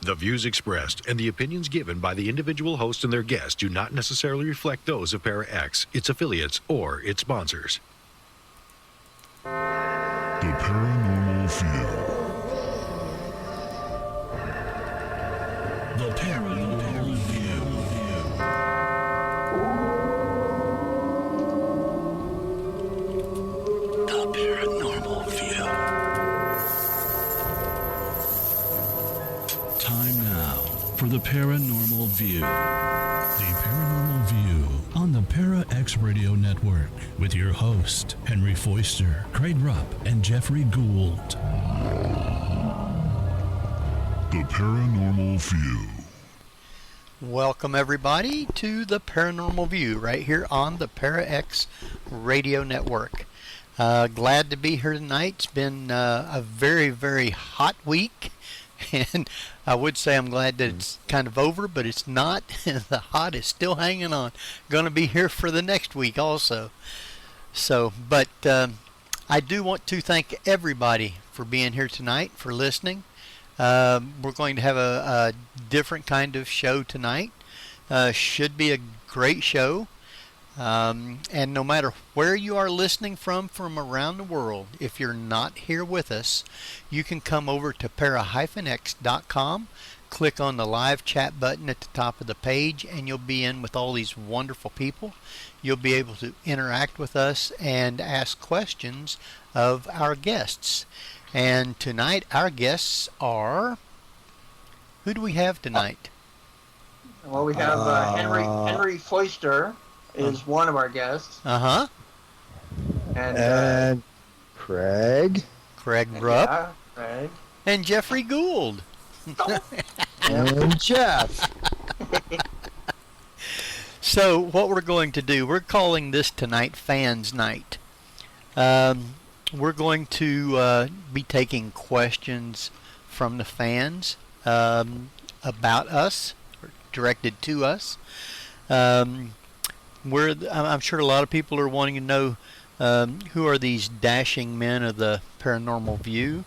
The views expressed and the opinions given by the individual host and their guests do not necessarily reflect those of Para-X, its affiliates, or its sponsors. The Paranormal View. The Paranormal View. The Paranormal View. Time now for the Paranormal View. The Paranormal View on the Para-X Radio Network with your host, Henry Foister, Craig Rupp, and Geoffrey Gould. The Paranormal View. Welcome everybody to the Paranormal View right here on the Para-X Radio Network. Glad to be here tonight. It's been a very, very hot week. And I would say I'm glad that it's kind of over, but it's not. The hot is still hanging on. Going to be here for the next week also. But I do want to thank everybody for being here tonight, for listening. We're going to have a different kind of show tonight. Should be a great show. And no matter where you are listening from around the world, if you're not here with us, you can come over to para-x.com, click on the live chat button at the top of the page, and you'll be in with all these wonderful people. You'll be able to interact with us and ask questions of our guests. And tonight, our guests are... Who do we have tonight? Well, we have Henry Foister is one of our guests. Uh-huh. And Craig. Craig Rupp. Yeah, Craig. And Geoffrey Gould. And Jeff. So what we're going to do, we're calling this tonight Fans Night. We're going to be taking questions from the fans about us, or directed to us. I'm sure a lot of people are wanting to know who are these dashing men of the Paranormal View.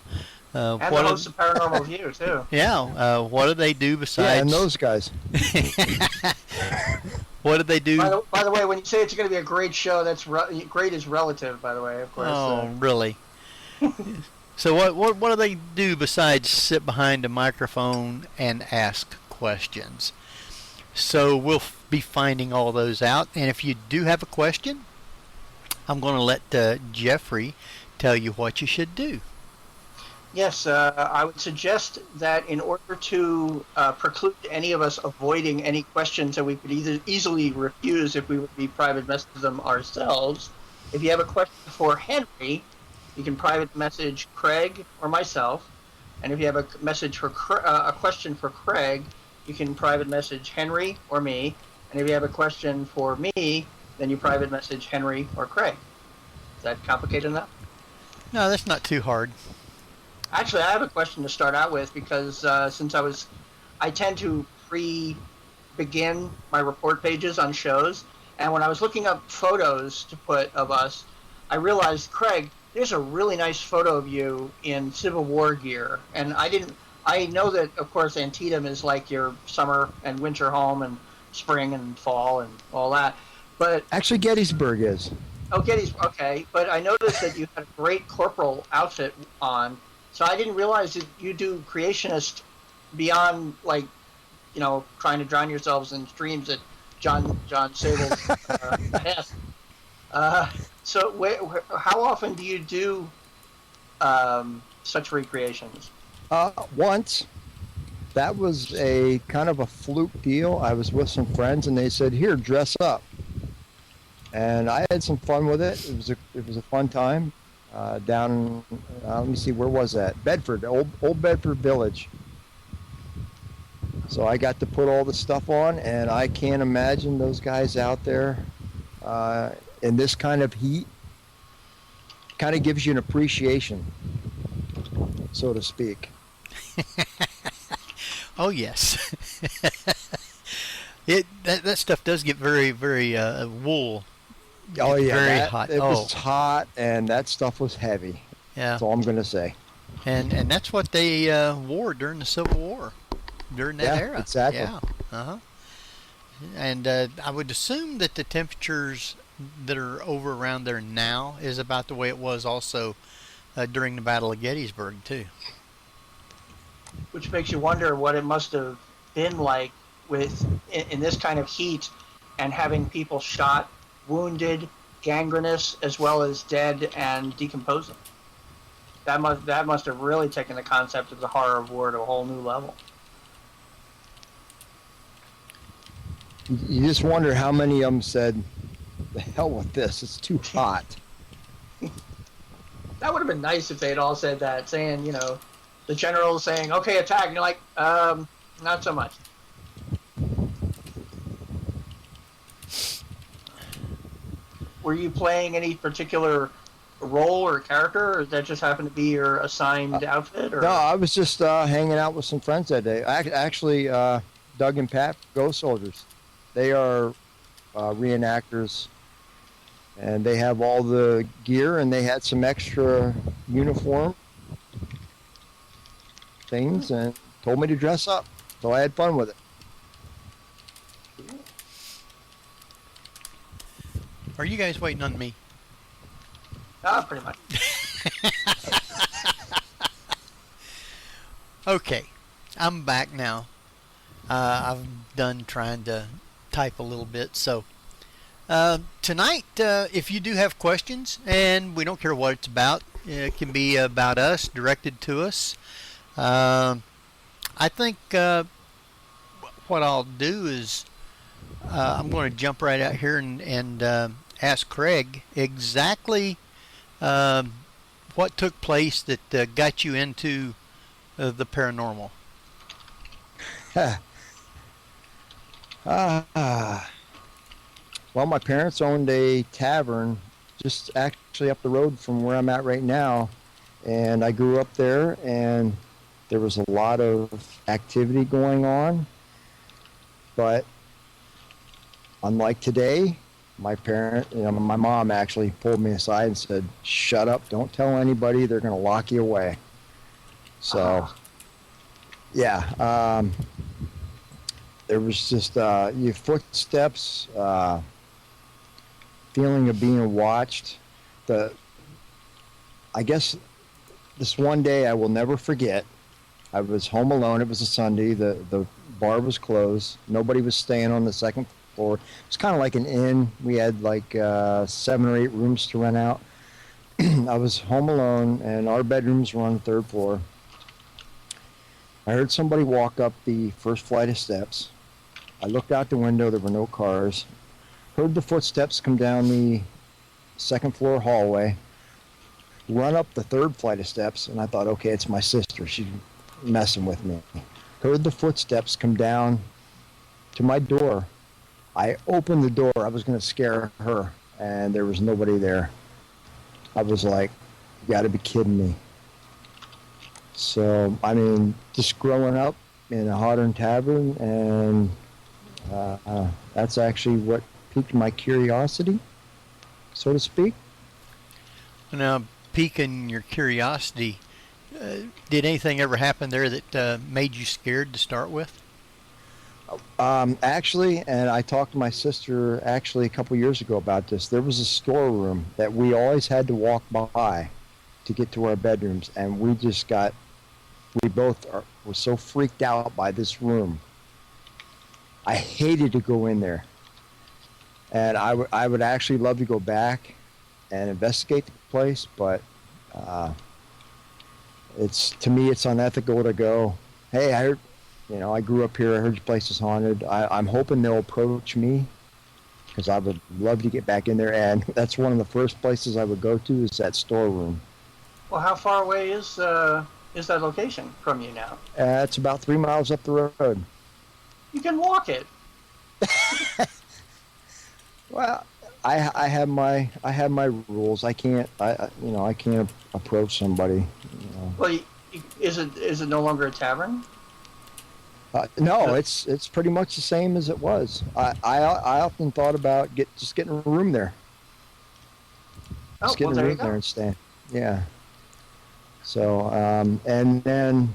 And the host of Paranormal View, too. Yeah. What do they do besides... Yeah, and those guys. What did they do? By the way, when you say it's going to be a great show, that's great is relative, by the way, of course. Oh, really? So what do they do besides sit behind a microphone and ask questions? So we'll be finding all those out. And if you do have a question, I'm going to let Geoffrey tell you what you should do. Yes, I would suggest that in order to preclude any of us avoiding any questions that we could easily refuse if we would be private messaging them ourselves, if you have a question for Henry, you can private message Craig or myself. And if you have a message for a question for Craig, you can private message Henry or me. And if you have a question for me, then you private message Henry or Craig. Is that complicated enough? No, that's not too hard. Actually, I have a question to start out with because since I tend to begin my report pages on shows, and when I was looking up photos to put of us, I realized, Craig, there's a really nice photo of you in Civil War gear, and I know that, of course, Antietam is like your summer and winter home and spring and fall and all that, but... Actually, Gettysburg is. Oh, Gettysburg, okay. But I noticed that you had a great corporal outfit on, so I didn't realize that you do creationist beyond, like, you know, trying to drown yourselves in streams at John Sable's behest. So how often do you do such recreations? Once. That was a kind of a fluke deal. I was with some friends and they said, "Here, dress up." And I had some fun with it. It was a fun time down. Let me see, where was that? Bedford, old Bedford Village. So I got to put all the stuff on, and I can't imagine those guys out there in this kind of heat. Kind of gives you an appreciation, so to speak. Oh yes. That stuff does get very, very wool. Oh yeah, very hot. It was hot, and that stuff was heavy. Yeah, that's all I'm going to say. And that's what they wore during the Civil War. during that era. Exactly. Yeah. Uh-huh. And I would assume that the temperatures that are over around there now is about the way it was also during the Battle of Gettysburg, too. Which makes you wonder what it must have been like in this kind of heat and having people shot, wounded, gangrenous, as well as dead and decomposing. That must have really taken the concept of the horror of war to a whole new level. You just wonder how many of them said, "The hell with this! It's too hot." That would have been nice if they had all said that, saying, the general saying, "Okay, attack," and you're like, not so much. Were you playing any particular role or character, or did that just happen to be your assigned outfit? Or? No, I was just hanging out with some friends that day. Actually, Doug and Pat, Ghost Soldiers. They are reenactors, and they have all the gear, and they had some extra uniform things, and told me to dress up. So I had fun with it. Are you guys waiting on me? Pretty much. Okay, I'm back now. I've done trying to type a little bit. So tonight, if you do have questions, and we don't care what it's about, it can be about us, directed to us. I think what I'll do is I'm going to jump right out here and ask Craig exactly what took place that got you into the paranormal. Well, my parents owned a tavern just actually up the road from where I'm at right now, and I grew up there, and there was a lot of activity going on. But unlike today, my mom actually pulled me aside and said, "Shut up, don't tell anybody, they're going to lock you away." So, yeah, there was just your footsteps, feeling of being watched. I guess this one day I will never forget. I was home alone. It was a Sunday. The bar was closed. Nobody was staying on the second floor. It was kind of like an inn. We had like 7 or 8 rooms to rent out. I was home alone, and our bedrooms were on the 3rd floor. I heard somebody walk up the first flight of steps. I looked out the window. There were no cars. Heard the footsteps come down the 2nd floor hallway, run up the 3rd flight of steps, and I thought, okay, it's my sister. She's messing with me. Heard the footsteps come down to my door. I opened the door. I was going to scare her, and there was nobody there. I was like, you got to be kidding me. So, I mean, just growing up in a modern tavern, and that's actually what piqued my curiosity, so to speak. Now, piquing your curiosity, did anything ever happen there that made you scared to start with? Actually, and I talked to my sister actually a couple years ago about this. There was a storeroom that we always had to walk by to get to our bedrooms, and we both were so freaked out by this room. I hated to go in there, and I would actually love to go back and investigate the place, but to me it's unethical to go, hey, I heard, I grew up here, I heard your place is haunted. I'm hoping they'll approach me, because I would love to get back in there, and that's one of the first places I would go to is that storeroom. Well, how far away is that location from you now? It's about 3 miles up the road. You can walk it. Well, I have my rules. I can't approach somebody. Well, is it no longer a tavern? No, it's pretty much the same as it was. I often thought about just getting a room there. Just getting a room there and staying. Yeah. So and then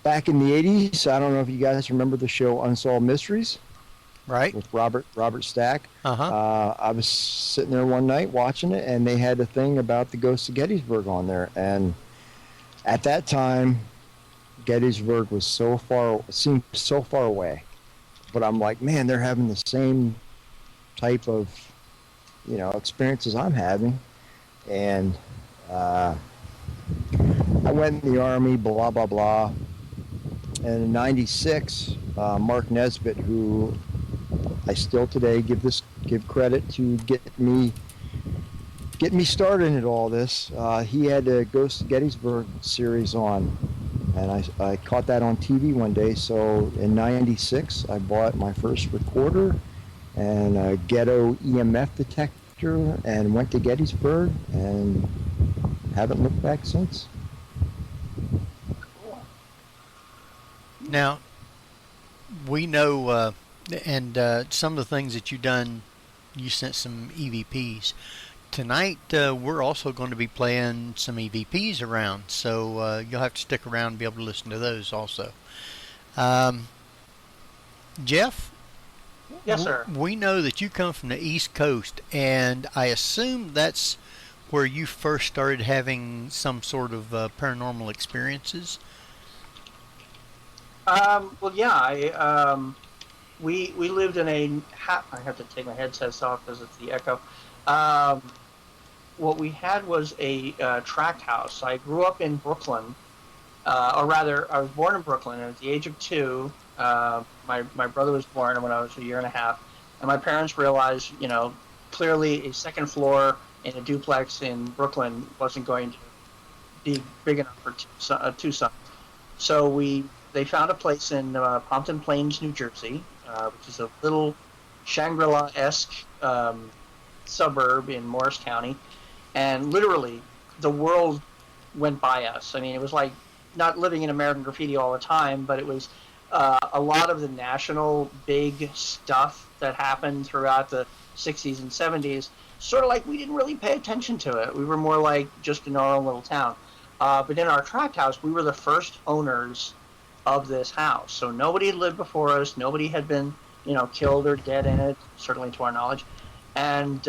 back in the 80s, I don't know if you guys remember the show Unsolved Mysteries. Right. With Robert Stack. Uh-huh. I was sitting there one night watching it, and they had a thing about the ghost of Gettysburg on there. And at that time, Gettysburg was seemed so far away. But I'm like, man, they're having the same type of, experiences I'm having. And I went in the Army, blah, blah, blah. And in '96, Mark Nesbitt, who I still today give credit to get me started into all this. He had a Ghost of Gettysburg series on, and I caught that on TV one day. So in '96, I bought my first recorder and a ghetto EMF detector and went to Gettysburg and haven't looked back since. Now, we know, and some of the things that you've done, you sent some EVPs. Tonight, we're also going to be playing some EVPs around, so you'll have to stick around and be able to listen to those also. Jeff? Yes, sir. We know that you come from the East Coast, and I assume that's where you first started having some sort of paranormal experiences. Well, yeah. We lived in I have to take my headsets off because it's the echo. What we had was a tract house. I grew up in Brooklyn, or rather, I was born in Brooklyn. And at the age of 2, my brother was born when I was a year and a half, and my parents realized, clearly a second floor in a duplex in Brooklyn wasn't going to be big enough for two sons. So they found a place in Pompton Plains, New Jersey, which is a little Shangri-La-esque suburb in Morris County, and literally the world went by us. I mean, it was like not living in American Graffiti all the time, but it was a lot of the national big stuff that happened throughout the 60s and 70s, sort of like we didn't really pay attention to it. We were more like just in our own little town. But in our tract house, we were the first owners of this house. So nobody had lived before us. Nobody had been, killed or dead in it, certainly to our knowledge. And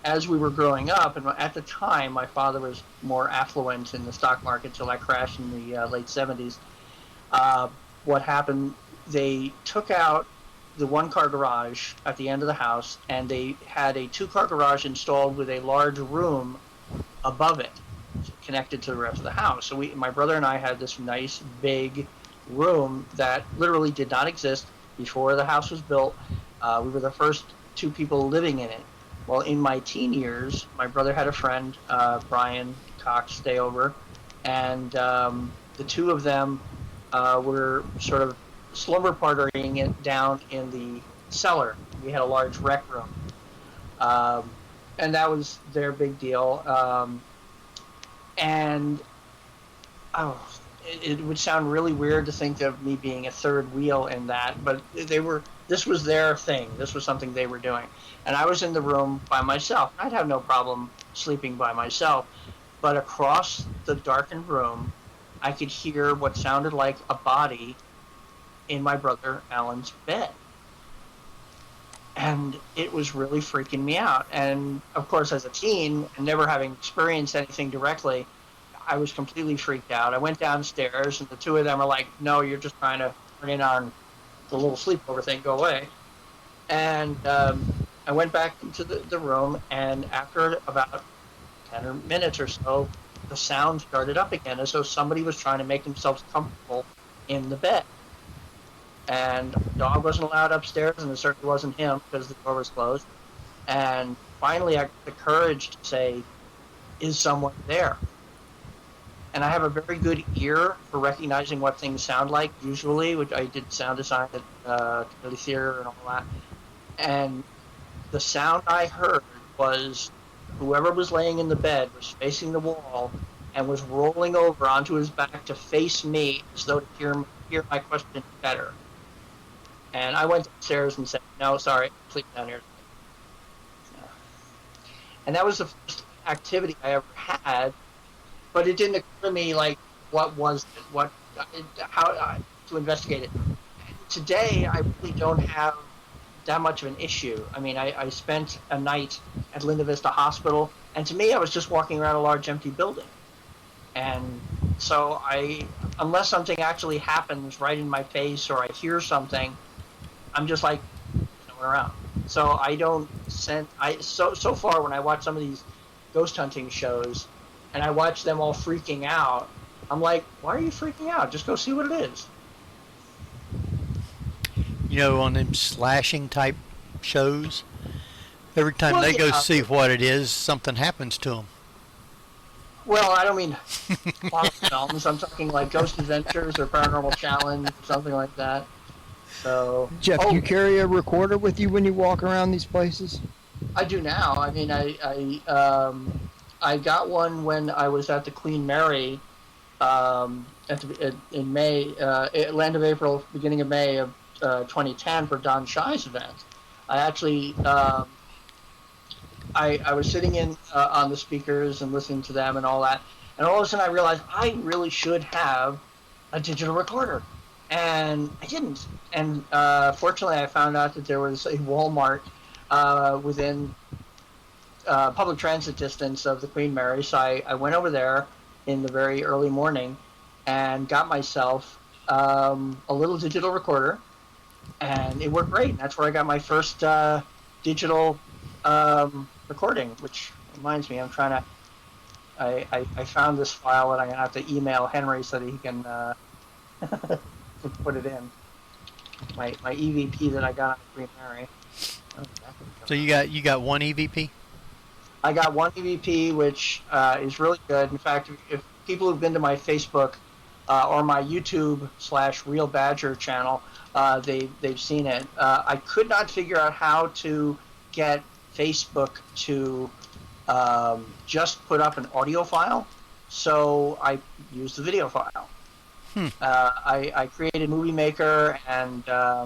as we were growing up, and at the time, my father was more affluent in the stock market till that crashed in the late 70s. What happened, they took out the one-car garage at the end of the house, and they had a two-car garage installed with a large room above it, connected to the rest of the house. So my brother and I had this nice big room that literally did not exist before the house was built. We were the first 2 people living in it. Well, in my teen years, my brother had a friend, Brian Cox, stay over, and the 2 of them were sort of slumber partying it down in the cellar. We had a large rec room, and that was their big deal. And it would sound really weird to think of me being a third wheel in that, but this was their thing. This was something they were doing. And I was in the room by myself. I'd have no problem sleeping by myself, but across the darkened room, I could hear what sounded like a body in my brother Alan's bed. And it was really freaking me out. And of course, as a teen, and never having experienced anything directly, I was completely freaked out. I went downstairs, and the 2 of them are like, "No, you're just trying to bring in on the little sleepover thing. Go away." And I went back into the room, and after about 10 minutes or so, the sound started up again, as though somebody was trying to make themselves comfortable in the bed. And the dog wasn't allowed upstairs, and it certainly wasn't him because the door was closed. And finally, I got the courage to say, "Is someone there?" And I have a very good ear for recognizing what things sound like, usually, which I did sound design at Community Theater and all that. And the sound I heard was whoever was laying in the bed was facing the wall and was rolling over onto his back to face me as though to hear my question better. And I went upstairs and said, "No, sorry, sleep down here." And that was the first activity I ever had, but it didn't occur to me, like, what was it? how to investigate it. Today, I really don't have that much of an issue. I mean, I spent a night at Linda Vista Hospital, and to me, I was just walking around a large empty building. And so unless something actually happens right in my face or I hear something, I'm just like, no one around. So I don't so far when I watch some of these ghost hunting shows and I watch them all freaking out, I'm like, why are you freaking out? Just go see what it is. You know, on them slashing type shows, every time they go see what it is, something happens to them. Well, I don't mean horror films. I'm talking like Ghost Adventures or Paranormal Challenge or something like that. So, Jeff, do you carry a recorder with you when you walk around these places? I do now. I mean, I got one when I was at the Queen Mary in May, end of April, beginning of May of 2010 for Don Schei's event. I actually I was sitting in on the speakers and listening to them and all that, and all of a sudden I realized I really should have a digital recorder, and I didn't. And fortunately, I found out that there was a Walmart within public transit distance of the Queen Mary, so I went over there in the very early morning and got myself a little digital recorder, and it worked great. And that's where I got my first digital recording, which reminds me, I'm trying to. I found this file and I'm gonna have to email Henry so that he can put it in. My EVP that I got on the Queen Mary. So you got one EVP? I got one EVP, which is really good. In fact, if people who've been to my Facebook or my YouTube /Real Badger channel, they've seen it. I could not figure out how to get Facebook to just put up an audio file, so I used the video file. I created Movie Maker and where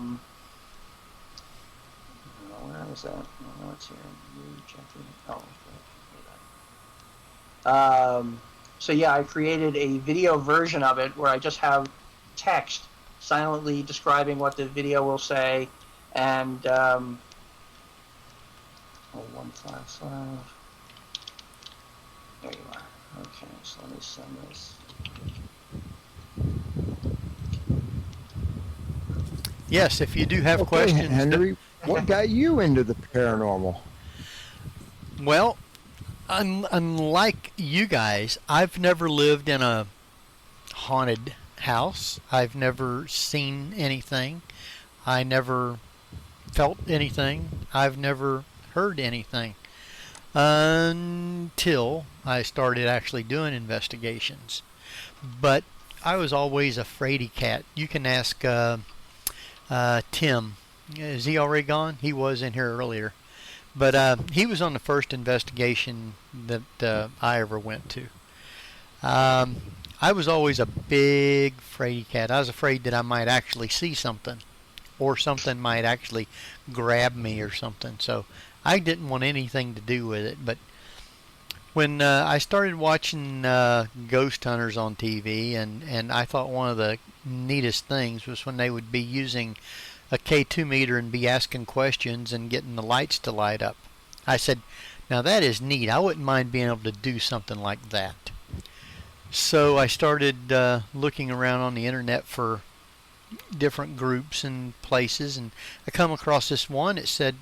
is that? Oh, it's here. So yeah, I created a video version of it where I just have text silently describing what the video will say, and 155. There you are. Okay, so let me send this. Yes, if you do have questions, Henry, what got you into the paranormal? Well, unlike you guys, I've never lived in a haunted house. I've never seen anything. I never felt anything. I've never heard anything until I started actually doing investigations. But I was always a fraidy cat. You can ask Tim. Is he already gone? He was in here earlier. But he was on the first investigation that I ever went to. I was always a big fraidy cat. I was afraid that I might actually see something, or something might actually grab me or something. So I didn't want anything to do with it. But when I started watching ghost hunters on TV, and I thought one of the neatest things was when they would be using a K2 meter and be asking questions and getting the lights to light up. I said, now that is neat. I wouldn't mind being able to do something like that. So I started looking around on the internet for different groups and places, and I come across this one. It said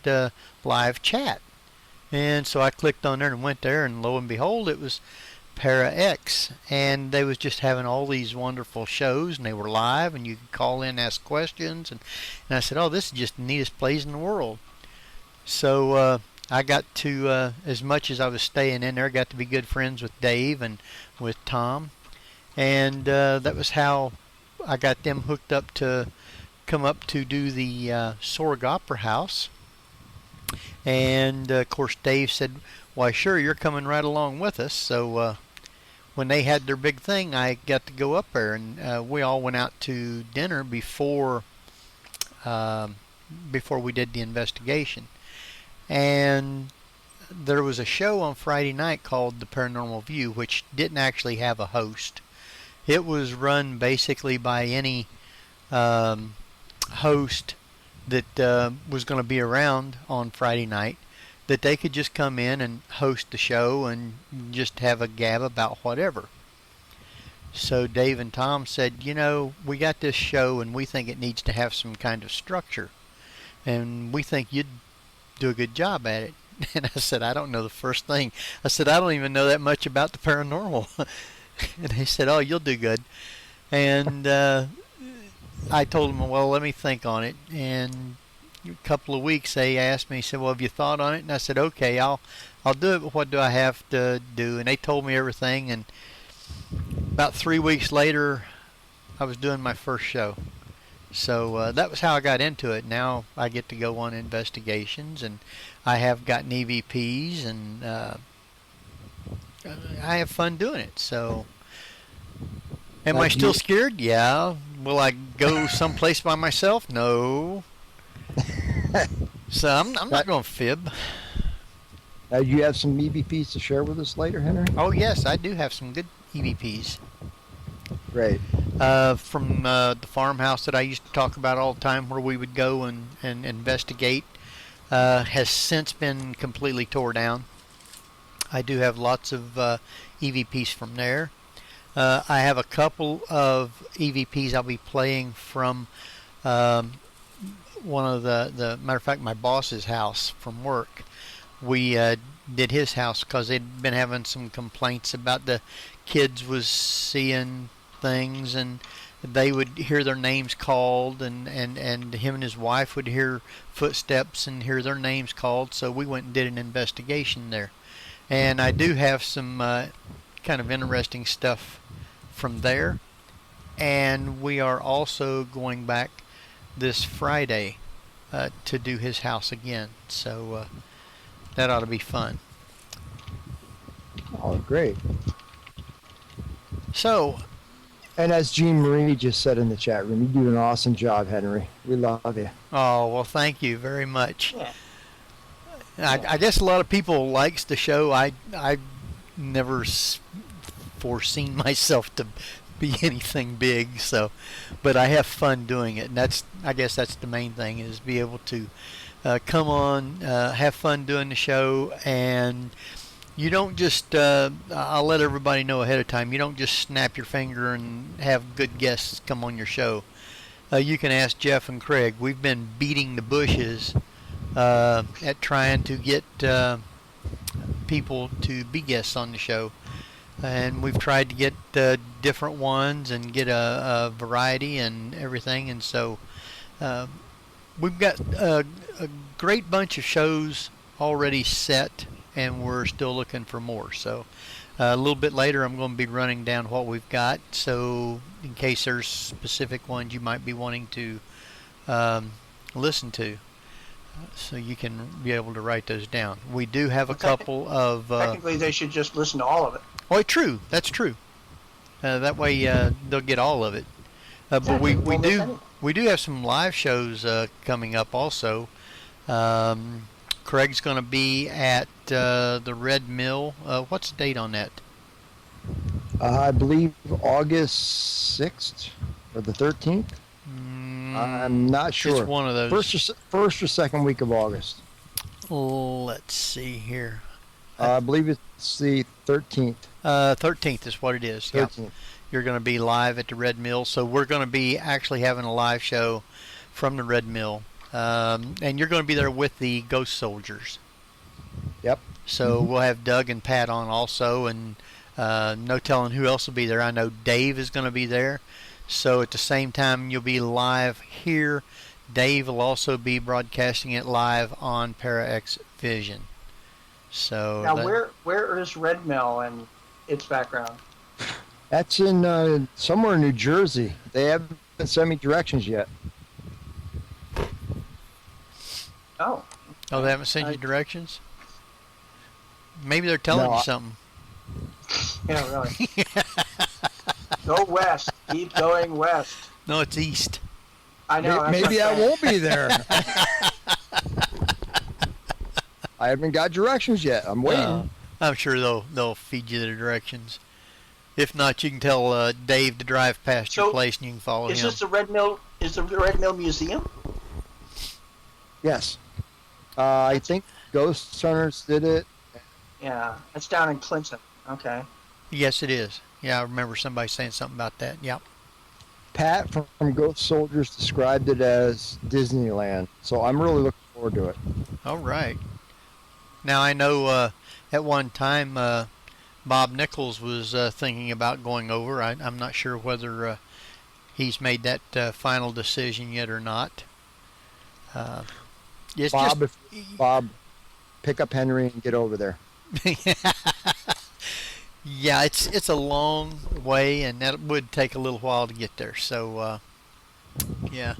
live chat, and so I clicked on there and went there, and lo and behold, it was ParaX, and they was just having all these wonderful shows, and they were live, and you could call in, ask questions, and I said, oh, this is just the neatest place in the world. So I got to, as much as I was staying in there, got to be good friends with Dave and with Tom, and that was how I got them hooked up to come up to do the Sorg Opera House. And of course Dave said, why sure, you're coming right along with us. So when they had their big thing, I got to go up there, and we all went out to dinner before we did the investigation. And there was a show on Friday night called The Paranormal View, which didn't actually have a host. It was run basically by any host that was going to be around on Friday night, that they could just come in and host the show and just have a gab about whatever. So Dave and Tom said, we got this show and we think it needs to have some kind of structure, and we think you'd do a good job at it. And I said, I don't know the first thing. I said, I don't even know that much about the paranormal. And they said, oh, you'll do good. And I told them, well, let me think on it. And a couple of weeks they asked me, said, well, have you thought on it? And I said, okay, I'll do it, but what do I have to do? And they told me everything. And about 3 weeks later, I was doing my first show. So that was how I got into it. Now I get to go on investigations, and I have gotten EVPs, and I have fun doing it. So, am I still scared? Yeah. Will I go someplace by myself? No. So I'm not going to fib. Do you have some EVPs to share with us later, Henry? Oh yes, I do have some good EVPs. Great. From the farmhouse that I used to talk about all the time, where we would go and investigate, has since been completely tore down. I do have lots of EVPs from there. I have a couple of EVPs I'll be playing from one of the matter of fact, my boss's house from work. We did his house because they'd been having some complaints about the kids was seeing things, and they would hear their names called, and him and his wife would hear footsteps and hear their names called. So we went and did an investigation there. And I do have some kind of interesting stuff from there. And we are also going back this Friday to do his house again. So that ought to be fun. Oh, great. So, and as Jean Marie just said in the chat room, you do an awesome job, Henry. We love you. oh, well, thank you very much. I guess a lot of people likes the show. I never foreseen myself to be anything big, so, but I have fun doing it, and I guess that's the main thing, is be able to come on, have fun doing the show. And you don't just, I'll let everybody know ahead of time, you don't just snap your finger and have good guests come on your show. You can ask Jeff and Craig. We've been beating the bushes at trying to get people to be guests on the show. And we've tried to get different ones and get a variety and everything. And so we've got a great bunch of shows already set, and we're still looking for more. So a little bit later I'm going to be running down what we've got, so in case there's specific ones you might be wanting to listen to, so you can be able to write those down. We do have a couple of technically they should just listen to all of it. Oh, true. That's true. That way they'll get all of it. But we do have some live shows coming up also. Craig's going to be at the Red Mill. What's the date on that? I believe August 6th or the 13th. I'm not sure. It's one of those. First or second week of August. Let's see here. I believe it's the 13th. 13th is what it is. 13th. Yeah. You're going to be live at the Red Mill. So we're going to be actually having a live show from the Red Mill. And you're going to be there with the Ghost Soldiers. Yep. So we'll have Doug and Pat on also, and no telling who else will be there. I know Dave is going to be there. So at the same time you'll be live here, Dave will also be broadcasting it live on ParaX Vision. So now, where is Red Mill and its background? That's in somewhere in New Jersey. They haven't sent me directions yet. Oh, they haven't sent you directions? Maybe they're telling you something. Yeah, really. Go west. Keep going west. No, it's east. I know. Maybe I won't be there. I haven't got directions yet. I'm waiting. I'm sure they'll feed you the directions. If not, you can tell Dave to drive past your So, place and you can follow Is him. this the Red Mill? Is the Red Mill Museum? Yes. I think Ghost Hunters did it. Yeah, that's down in Clinton. Okay. Yes, it is. Yeah, I remember somebody saying something about that. Yep. Pat from Ghost Soldiers described it as Disneyland. So I'm really looking forward to it. All right. Now I know at one time Bob Nichols was thinking about going over. I'm not sure whether he's made that final decision yet or not. It's Bob, just, Bob, pick up Henry and get over there. yeah, it's a long way, and that would take a little while to get there. So, yeah.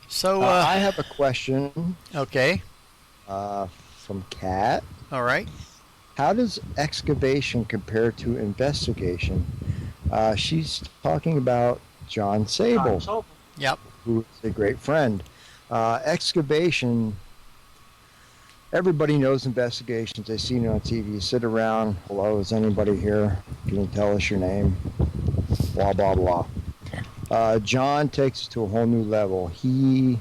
So, I have a question okay. from Kat. All right. How does excavation compare to investigation? She's talking about John Sable, Yep. who is a great friend. Excavation, everybody knows investigations. They see it on TV. You sit around, hello, is anybody here? Can you tell us your name? Blah, blah, blah. John takes it to a whole new level. He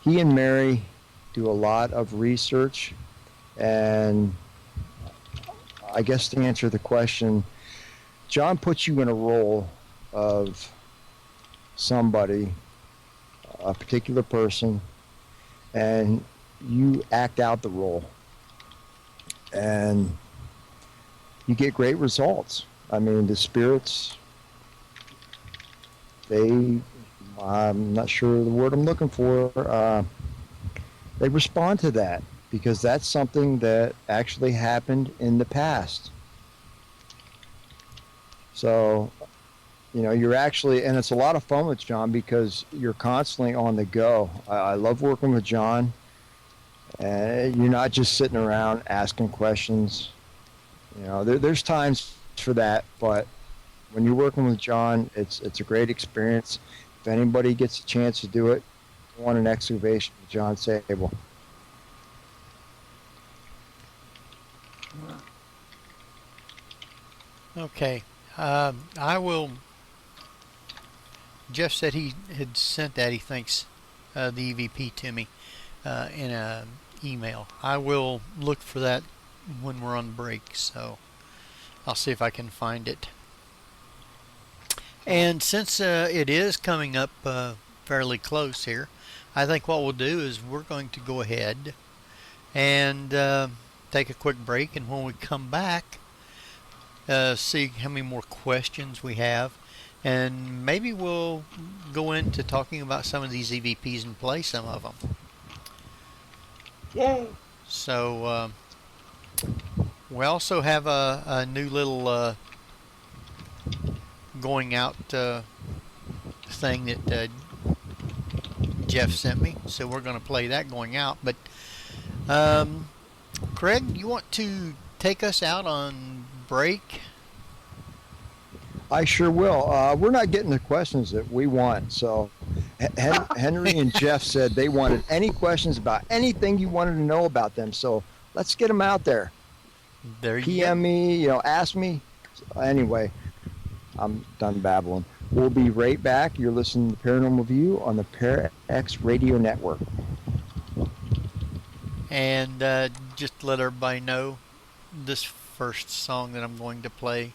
and Mary do a lot of research, and I guess to answer the question, John puts you in a role of somebody, a particular person, and you act out the role. And you get great results. I mean, the spirits, I'm not sure the word I'm looking for, they respond to that because that's something that actually happened in the past. So, you're actually, and it's a lot of fun with John because you're constantly on the go. I love working with John. And you're not just sitting around asking questions. There's times for that, but when you're working with John, it's a great experience. If anybody gets a chance to do it, go on an excavation with John Sable. Okay. I will. Jeff said he had sent that. He thinks the EVP to me in an email. I will look for that when we're on break. So I'll see if I can find it. And since it is coming up fairly close here, I think what we'll do is we're going to go ahead and take a quick break, and when we come back, see how many more questions we have, and maybe we'll go into talking about some of these EVPs and play some of them. Yay! So we also have a new little going out thing that Jeff sent me, so we're going to play that going out. But Craig, you want to take us out on break? I sure will. We're not getting the questions that we want. So Henry and Jeff said they wanted any questions about anything you wanted to know about them. So let's get them out there. There you PM me, ask me. Anyway, I'm done babbling. We'll be right back. You're listening to Paranormal View on the ParaX Radio Network. And just to let everybody know, this first song that I'm going to play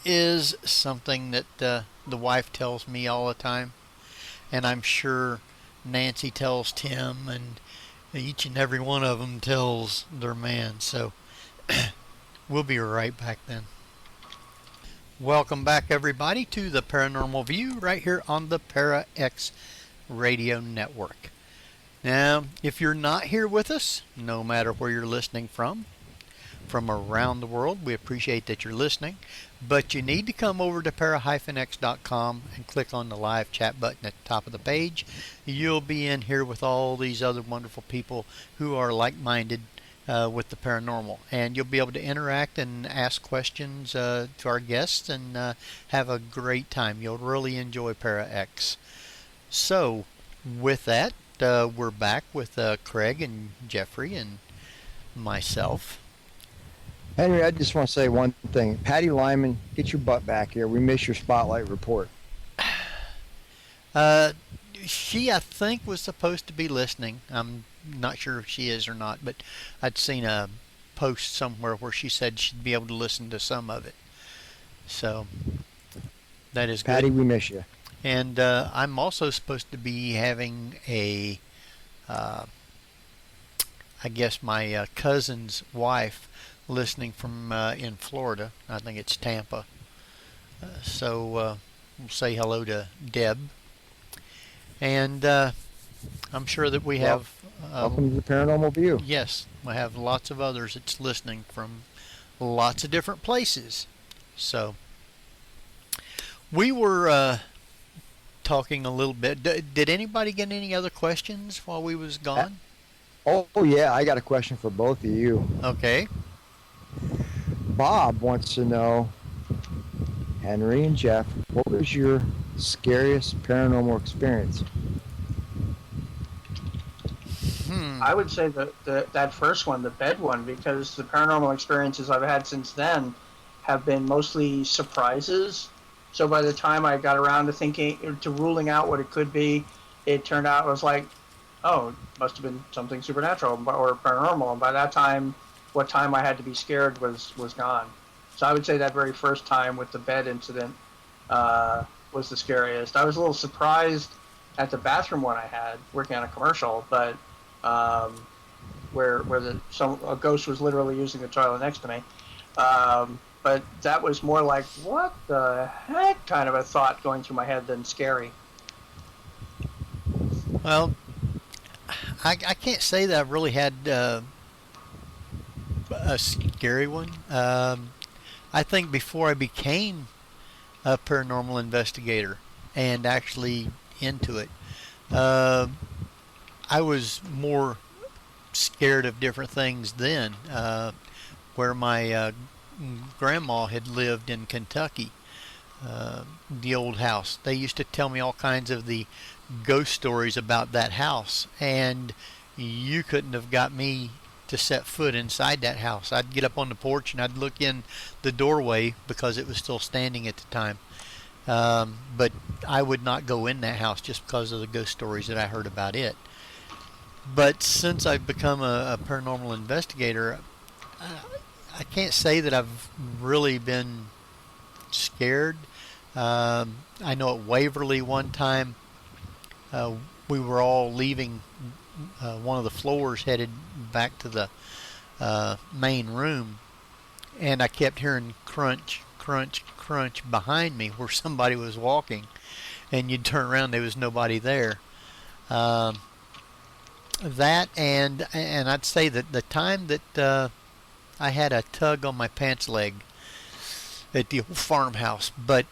is something that the wife tells me all the time, and I'm sure Nancy tells Tim, and each and every one of them tells their man. So we'll be right back then. Welcome back, everybody, to the Paranormal View right here on the ParaX Radio Network. Now, if you're not here with us, no matter where you're listening from around the world, we appreciate that you're listening, but you need to come over to para-x.com and click on the live chat button at the top of the page. You'll be in here with all these other wonderful people who are like-minded with the paranormal, and you'll be able to interact and ask questions to our guests and have a great time. You'll really enjoy ParaX. So, with that, we're back with Craig and Geoffrey and myself. Henry, I just want to say one thing. Patty Lyman, get your butt back here. We miss your spotlight report. She, I think, was supposed to be listening. I'm not sure if she is or not, but I'd seen a post somewhere where she said she'd be able to listen to some of it. So that is good. Patty, we miss you. And I'm also supposed to be having I guess my cousin's wife listening from in Florida. I think it's Tampa. So we'll say hello to Deb. And I'm sure that we have... welcome to the Paranormal View. Yes, we have lots of others that's listening from lots of different places. So we were talking a little bit. Did anybody get any other questions while we was gone? Oh, yeah, I got a question for both of you. Okay. Bob wants to know, Henry and Jeff, what was your scariest paranormal experience? I would say that first one, the bed one, because the paranormal experiences I've had since then have been mostly surprises. So by the time I got around to ruling out what it could be, it turned out it was like, oh, it must have been something supernatural or paranormal. And by that time, what time I had to be scared was gone. So I would say that very first time with the bed incident was the scariest. I was a little surprised at the bathroom one I had working on a commercial, but where a ghost was literally using the toilet next to me. But that was more like, what the heck kind of a thought going through my head than scary. Well, I can't say that I've really had a scary one. I think before I became a paranormal investigator and actually into it, I was more scared of different things then. Where my grandma had lived in Kentucky, the old house. They used to tell me all kinds of the ghost stories about that house, and you couldn't have got me to set foot inside that house. I'd get up on the porch and I'd look in the doorway because it was still standing at the time. But I would not go in that house just because of the ghost stories that I heard about it. But since I've become a paranormal investigator, I can't say that I've really been scared. I know at Waverly one time, we were all leaving one of the floors headed back to the main room, and I kept hearing crunch, crunch, crunch behind me where somebody was walking, and you'd turn around, there was nobody there. That and I'd say that the time that I had a tug on my pants leg at the farmhouse, but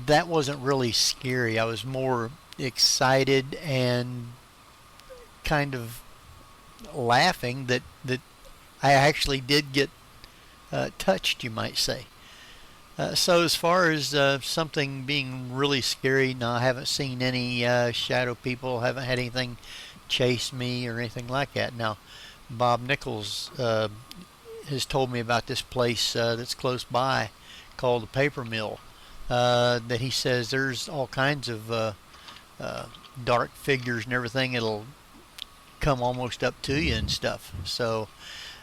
that wasn't really scary. I was more excited and kind of laughing that I actually did get touched, you might say. So as far as something being really scary, no, I haven't seen any shadow people, haven't had anything chase me or anything like that. Now, Bob Nichols has told me about this place that's close by called the Paper Mill, that he says there's all kinds of dark figures and everything that'll come almost up to you and stuff. So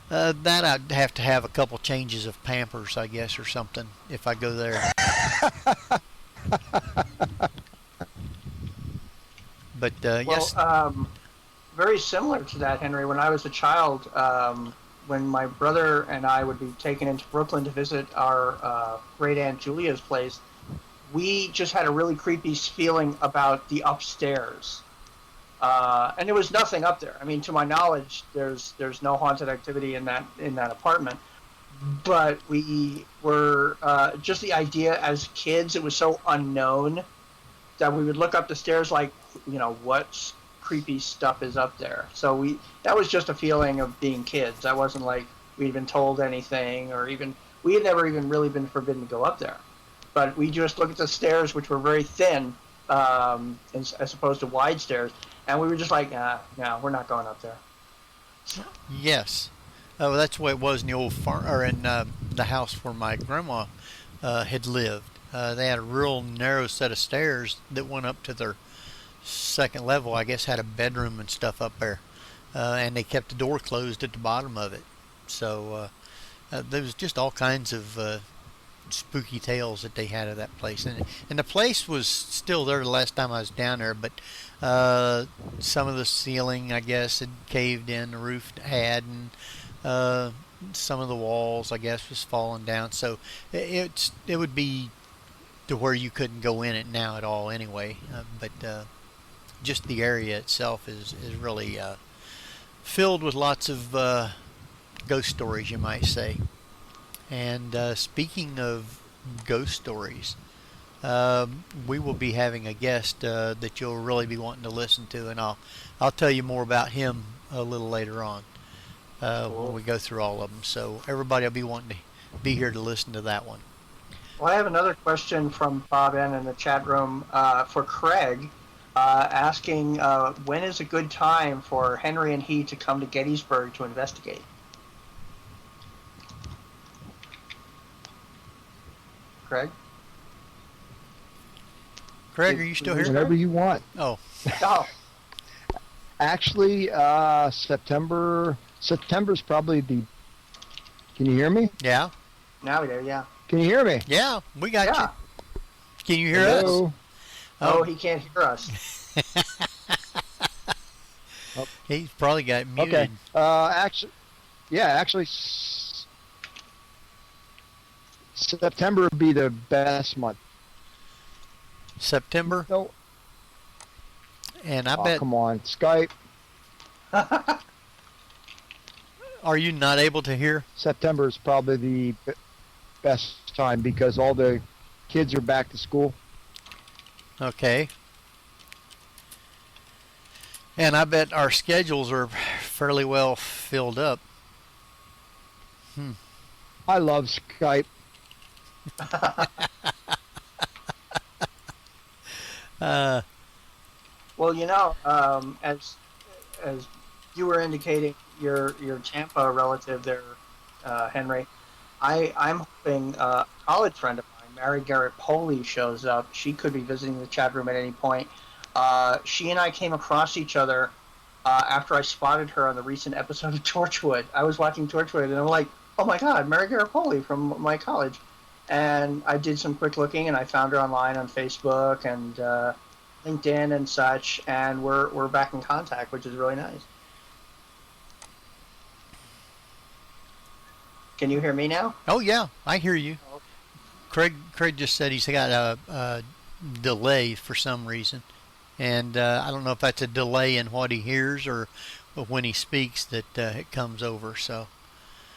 that I'd have to have a couple changes of Pampers, I guess, or something if I go there. But yes. Very similar to that, Henry. When I was a child, when my brother and I would be taken into Brooklyn to visit our great aunt Julia's place, we just had a really creepy feeling about the upstairs. And there was nothing up there. I mean, to my knowledge, there's no haunted activity in that apartment. But we were just the idea as kids, it was so unknown that we would look up the stairs like, what creepy stuff is up there. So that was just a feeling of being kids. That wasn't like we'd been told anything, or even we had never even really been forbidden to go up there. But we just looked at the stairs, which were very thin, as opposed to wide stairs, and we were just like, no, we're not going up there. Yes. Oh, that's the way it was in the old farm, or in the house where my grandma had lived. They had a real narrow set of stairs that went up to their second level. I guess had a bedroom and stuff up there, and they kept the door closed at the bottom of it. So there was just all kinds of spooky tales that they had of that place, and the place was still there the last time I was down there, but some of the ceiling, I guess, had caved in, the roof had, and some of the walls, I guess, was falling down. So it would be to where you couldn't go in it now at all anyway. But just the area itself is really filled with lots of ghost stories, you might say. And speaking of ghost stories, we will be having a guest that you'll really be wanting to listen to, and I'll tell you more about him a little later on when we go through all of them. So everybody will be wanting to be here to listen to that one. Well, I have another question from Bob N. in the chat room for Craig, asking when is a good time for Henry and he to come to Gettysburg to investigate? Craig? Craig, are you still here? Whenever you want. Oh. Oh. Actually, September's probably the... Can you hear me? Yeah. Now we do, yeah. Can you hear me? Yeah, we got Yeah. you. Can you hear Hello? us? Oh, he can't hear us. He's probably got muted. Okay. Actually, September would be the best month. September? No. And I Oh, bet... come on. Skype. Are you not able to hear? September is probably the best time because all the kids are back to school. Okay. And I bet our schedules are fairly well filled up. I love Skype. Well, you know, as you were indicating, your Tampa relative there, Henry, I'm hoping a college friend of mine, Mary Garrett Poley, shows up. She could be visiting the chat room at any point. She and I came across each other after I spotted her on the recent episode of Torchwood. I was watching Torchwood, and I'm like, oh my God, Mary Garrett Poley from my college. And I did some quick looking, and I found her online on Facebook and LinkedIn and such, and we're back in contact, which is really nice. Can you hear me now? Oh, yeah, I hear you. Craig just said he's got a delay for some reason. And I don't know if that's a delay in what he hears or when he speaks that it comes over. So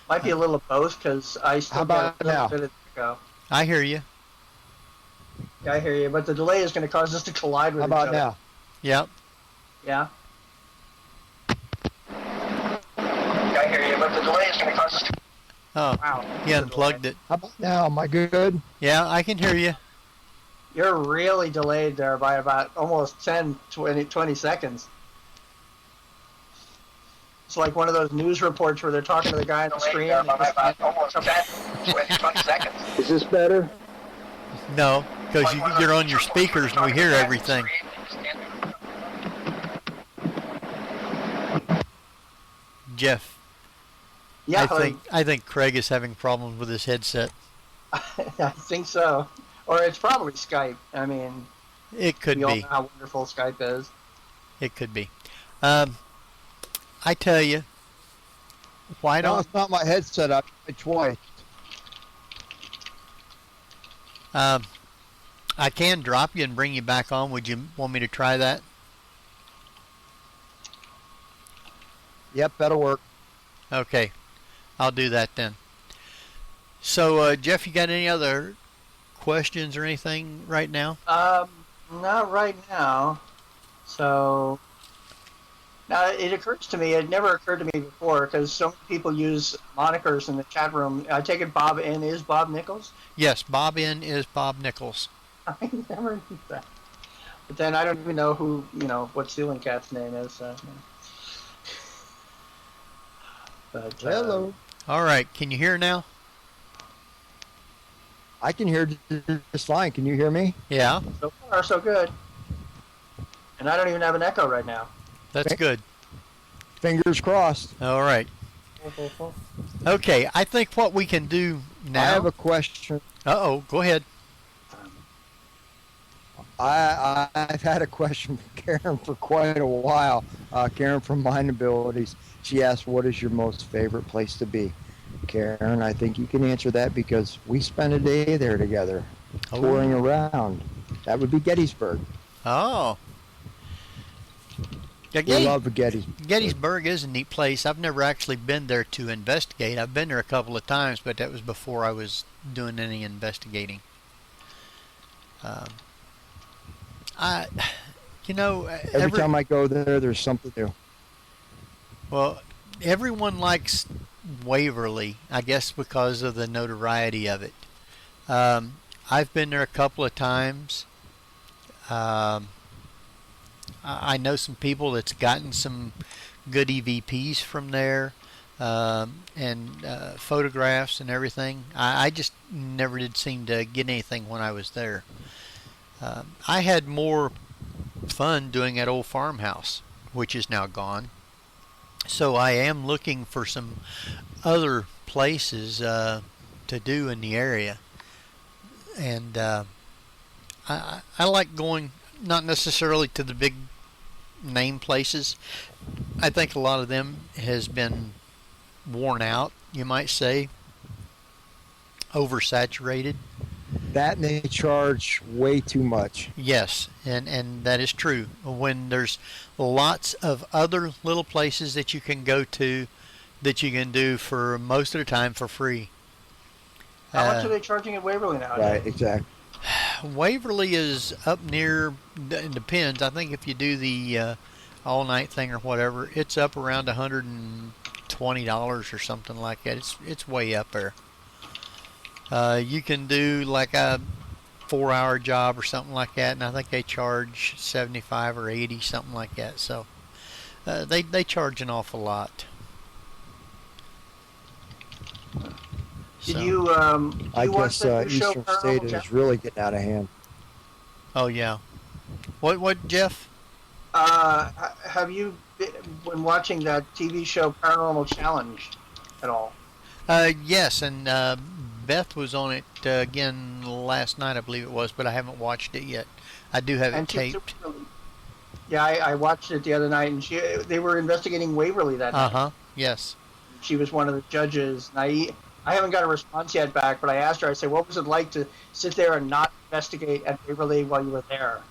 might be a little of both, because I still got a little bit of echo. I hear you. Yeah, I hear you, but the delay is going to cause us to collide with How each about other. now? Yep. Yeah. I hear you, but the delay is going to cause us to... Oh, Wow. he unplugged it. How about now? Am I good? Yeah, I can hear you. You're really delayed there by about almost 10, 20 seconds. It's like one of those news reports where they're talking to the guy on the screen. And almost 10, 20 seconds. Is this better? No, because you're on your speakers and we hear everything. Jeff, Yeah, I think Craig is having problems with his headset. I think so. Or it's probably Skype. I mean, It could we all be. know how wonderful Skype is. It could be. I tell you, why No, don't it's not my headset. I tried twice. I can drop you and bring you back on? Would you want me to try that? Yep, that'll work. Okay, I'll do that then. So, Jeff, you got any other questions or anything right now? Not right now. So, now it occurs to me, it never occurred to me before, because so many people use monikers in the chat room. I take it Bob N is Bob Nichols? Yes, Bob N is Bob Nichols. I never knew that. But then I don't even know who, what Ceiling Cat's name is. So. But, Hello. All right, can you hear now? I can hear just fine. Can you hear me? Yeah, So far, so good. And I don't even have an echo right now. that's good. Fingers crossed. All right. Okay, I think what we can do now. I have a question. Uh-oh, go ahead. I've had a question from Karen for quite a while. Karen from Mind Abilities. She asked, what is your most favorite place to be? Karen, I think you can answer that because we spent a day there together, touring around. That would be Gettysburg. Oh. Yeah, We love Gettysburg. Gettysburg is a neat place. I've never actually been there to investigate. I've been there a couple of times, but that was before I was doing any investigating. Every time I go there, there's something new. Well, everyone likes Waverly, I guess because of the notoriety of it. I've been there a couple of times. I know some people that's gotten some good EVPs from there, and photographs and everything. I just never did seem to get anything when I was there. I had more fun doing that old farmhouse, which is now gone. So I am looking for some other places to do in the area. And I like going, not necessarily to the big name places. I think a lot of them has been worn out, you might say, oversaturated. That and they charge way too much. Yes, and that is true. When there's lots of other little places that you can go to that you can do for most of the time for free. How much are they charging at Waverly now? Right, exactly. Waverly is up near, it depends. I think if you do the all-night thing or whatever, it's up around $120 or something like that. It's way up there. You can do like a 4-hour job or something like that, and I think they charge 75 or 80, something like that. So they charge an awful lot. Did you I watch guess that new show, Eastern Paranormal State Challenge? is really getting out of hand. Oh yeah. What Jeff? Have you been watching that TV show Paranormal Challenge at all? Yes, and Beth was on it again last night, I believe it was, but I haven't watched it yet. I do have it taped. Yeah, I watched it the other night, and they were investigating Waverly that night. Yes. She was one of the judges. And I haven't got a response yet back, but I asked her, I said, what was it like to sit there and not investigate at Waverly while you were there?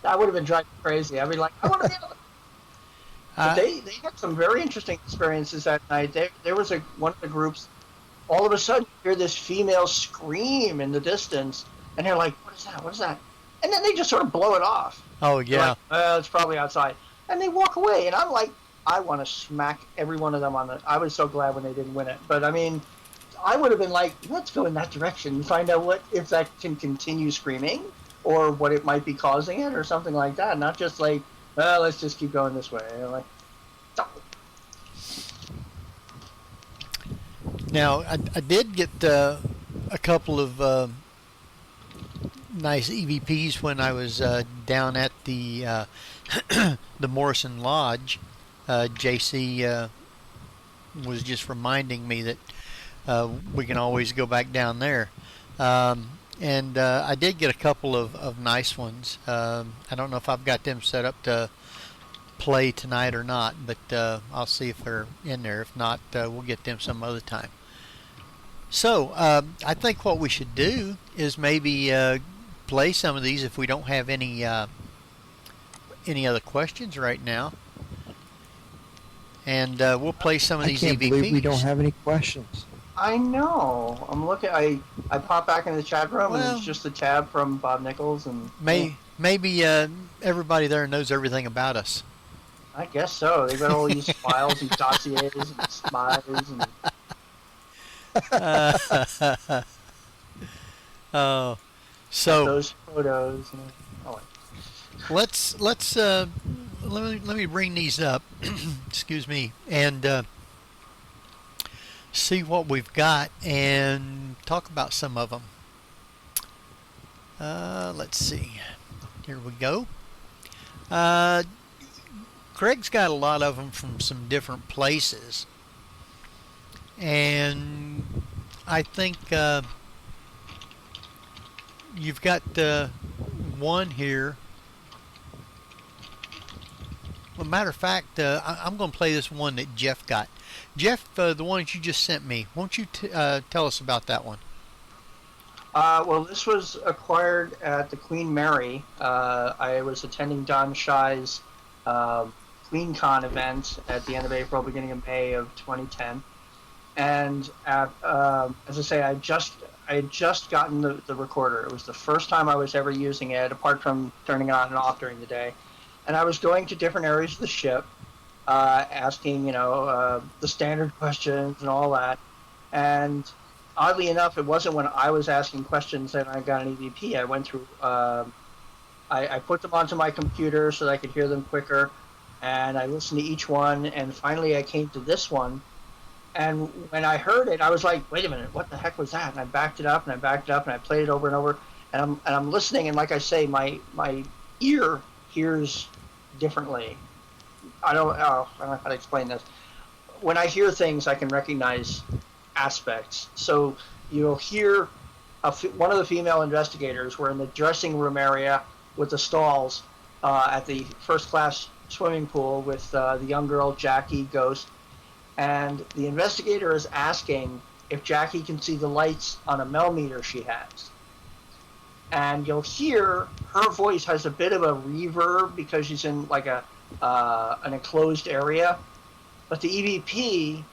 That would have been driving me crazy. I'd be like, I want to be able to. But they had some very interesting experiences that night. There was one of the groups, all of a sudden you hear this female scream in the distance, and they're like, what is that? What is that? And then they just sort of blow it off. Oh, yeah. Like, well, it's probably outside. And they walk away, and I'm like, I want to smack every one of them on the... I was so glad when they didn't win it. But, I mean, I would have been like, let's go in that direction and find out if that can continue screaming or what it might be causing it or something like that. Not just like, well, let's just keep going this way. Like, Now, I did get a couple of nice EVPs when I was down at the the Morrison Lodge. JC was just reminding me that we can always go back down there. And I did get a couple of nice ones. I don't know if I've got them set up to play tonight or not, but I'll see if they're in there. If not, we'll get them some other time. So I think what we should do is maybe play some of these if we don't have any other questions right now. And we'll play some of these EVPs. I can't believe we don't have any questions. I know. I'm looking. I pop back in the chat room, and it's just a tab from Bob Nichols. And maybe everybody there knows everything about us. I guess so. They've got all these files and dossiers and spies and... So those photos. Let's let me bring these up. Excuse me, and see what we've got and talk about some of them. Let's see. Here we go. Craig's got a lot of them from some different places. And I think you've got one here. Well, matter of fact, I'm going to play this one that Jeff got. Jeff, the one that you just sent me, won't you tell us about that one? Well, this was acquired at the Queen Mary. I was attending Don Shy's QueenCon event at the end of April, beginning of May of 2010. And as I say, I had just gotten the recorder. It was the first time I was ever using it, apart from turning it on and off during the day. And I was going to different areas of the ship, asking, the standard questions and all that. And oddly enough, it wasn't when I was asking questions that I got an EVP. I went through, I put them onto my computer so that I could hear them quicker, and I listened to each one, and finally I came to this one. And when I heard it, I was like, wait a minute, what the heck was that? And I backed it up, and I played it over and over, and I'm listening, and like I say, my ear hears differently. I don't know how to explain this. When I hear things, I can recognize aspects. So you'll hear one of the female investigators were in the dressing room area with the stalls at the first class swimming pool with the young girl, Jackie Ghost. And the investigator is asking if Jackie can see the lights on a millimeter she has. And you'll hear her voice has a bit of a reverb because she's in like an enclosed area. But the EVP,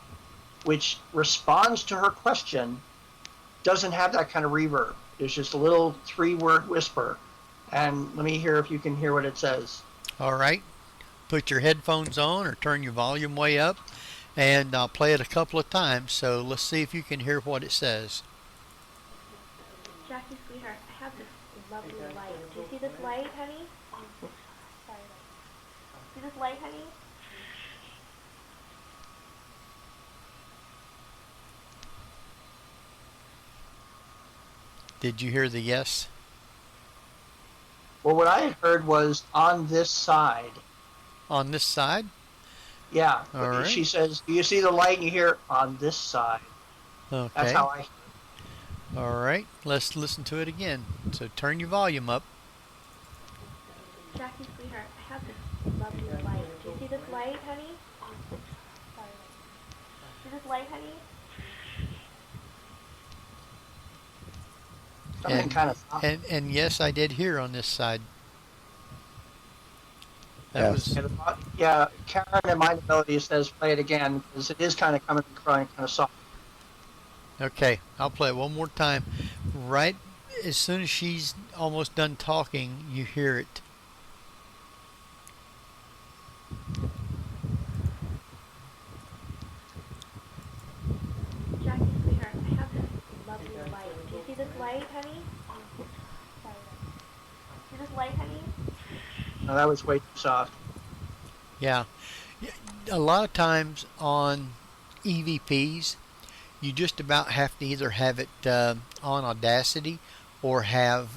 which responds to her question, doesn't have that kind of reverb. There's just a little 3-word whisper. And let me hear if you can hear what it says. All right. Put your headphones on or turn your volume way up, and I'll play it a couple of times. So let's see if you can hear what it says. Jackie, sweetheart, I have this lovely light. Do you see this light, honey? Sorry. See this light, honey? Did you hear the yes? Well, what I had heard was on this side. On this side? Yeah. All right. She says, do you see the light? And you hear on this side. Okay. That's how I hear it. All right. Let's listen to it again. So turn your volume up. Jackie, sweetheart, I have this lovely light. Do you see this light, honey? Sorry. See this light, honey? Something kind of soft. And yes, I did hear on this side. That Yes. was Yeah, Karen in Mind Ability says play it again because it is kind of coming and crying kind of soft. okay. I'll play it one more time. Right as soon as she's almost done talking, you hear it. Jackie, sweetheart, I have this lovely light. Do you see this light, honey? Sorry. See this light, honey? No, that was way too soft. Yeah. A lot of times on EVPs, you just about have to either have it on Audacity or have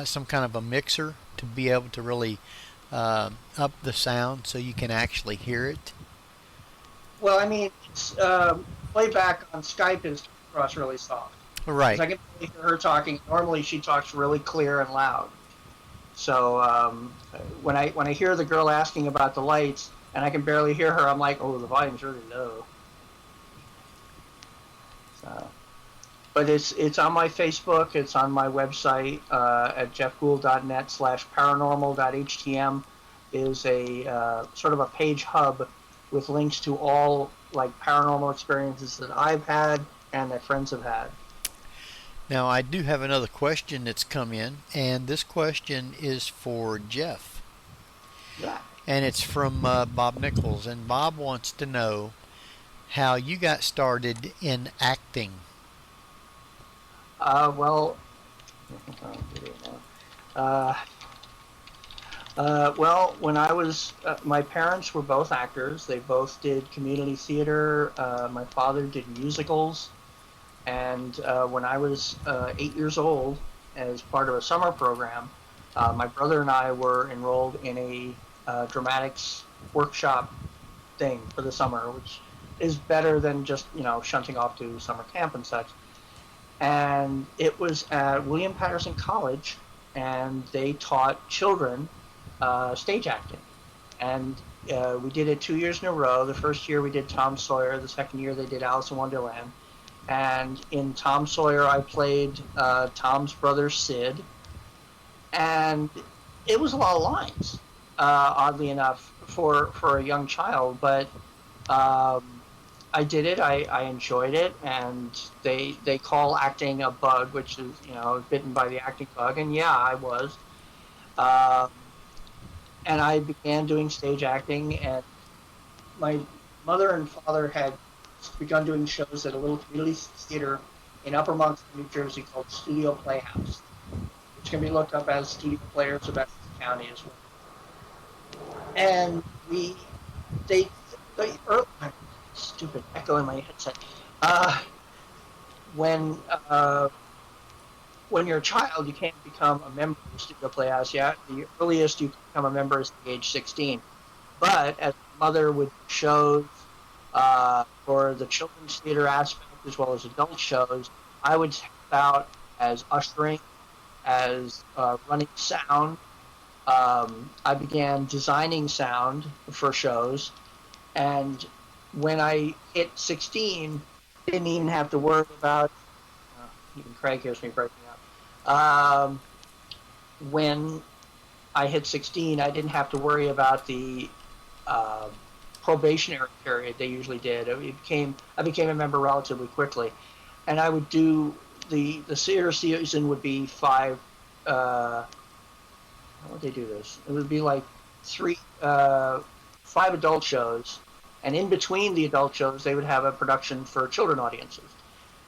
some kind of a mixer to be able to really up the sound so you can actually hear it. Well, I mean, it's, playback on Skype is across really soft. Right. 'Cause I can hear her talking. Normally, she talks really clear and loud. So when I hear the girl asking about the lights and I can barely hear her, I'm like, oh, the volume's really low. So, but it's on my Facebook. It's on my website at jeffgould.net/paranormal.htm is a sort of a page hub with links to all like paranormal experiences that I've had and that friends have had. Now, I do have another question that's come in, and this question is for Jeff. Yeah. And it's from Bob Nichols. And Bob wants to know how you got started in acting. Well, when I was, my parents were both actors. They both did community theater. My father did musicals. And when I was 8 years old, as part of a summer program, my brother and I were enrolled in a dramatics workshop thing for the summer, which is better than just, shunting off to summer camp and such. And it was at William Patterson College, and they taught children stage acting. And we did it 2 years in a row. The first year we did Tom Sawyer. The second year they did Alice in Wonderland. And in Tom Sawyer, I played Tom's brother Sid. And it was a lot of lines, oddly enough, for a young child. But I did it. I enjoyed it. And they call acting a bug, which is, bitten by the acting bug. And yeah, I was. And I began doing stage acting, and my mother and father had begun doing shows at a little community theater in Upper Monk, New Jersey called Studio Playhouse, which can be looked up as Studio Players of Essex County as well. And they early, stupid echo in my headset. When you're a child, you can't become a member of Studio Playhouse yet. The earliest you can become a member is the age 16. But as a mother with shows for the children's theater aspect as well as adult shows, I would help out as ushering, as running sound. I began designing sound for shows. And when I hit 16, I didn't even have to worry about, even Craig hears me breaking up. When I hit 16, I didn't have to worry about the probationary period they usually did. I became a member relatively quickly, and I would do the theater season would be five. How would they do this? It would be like 5 adult shows, and in between the adult shows, they would have a production for children audiences,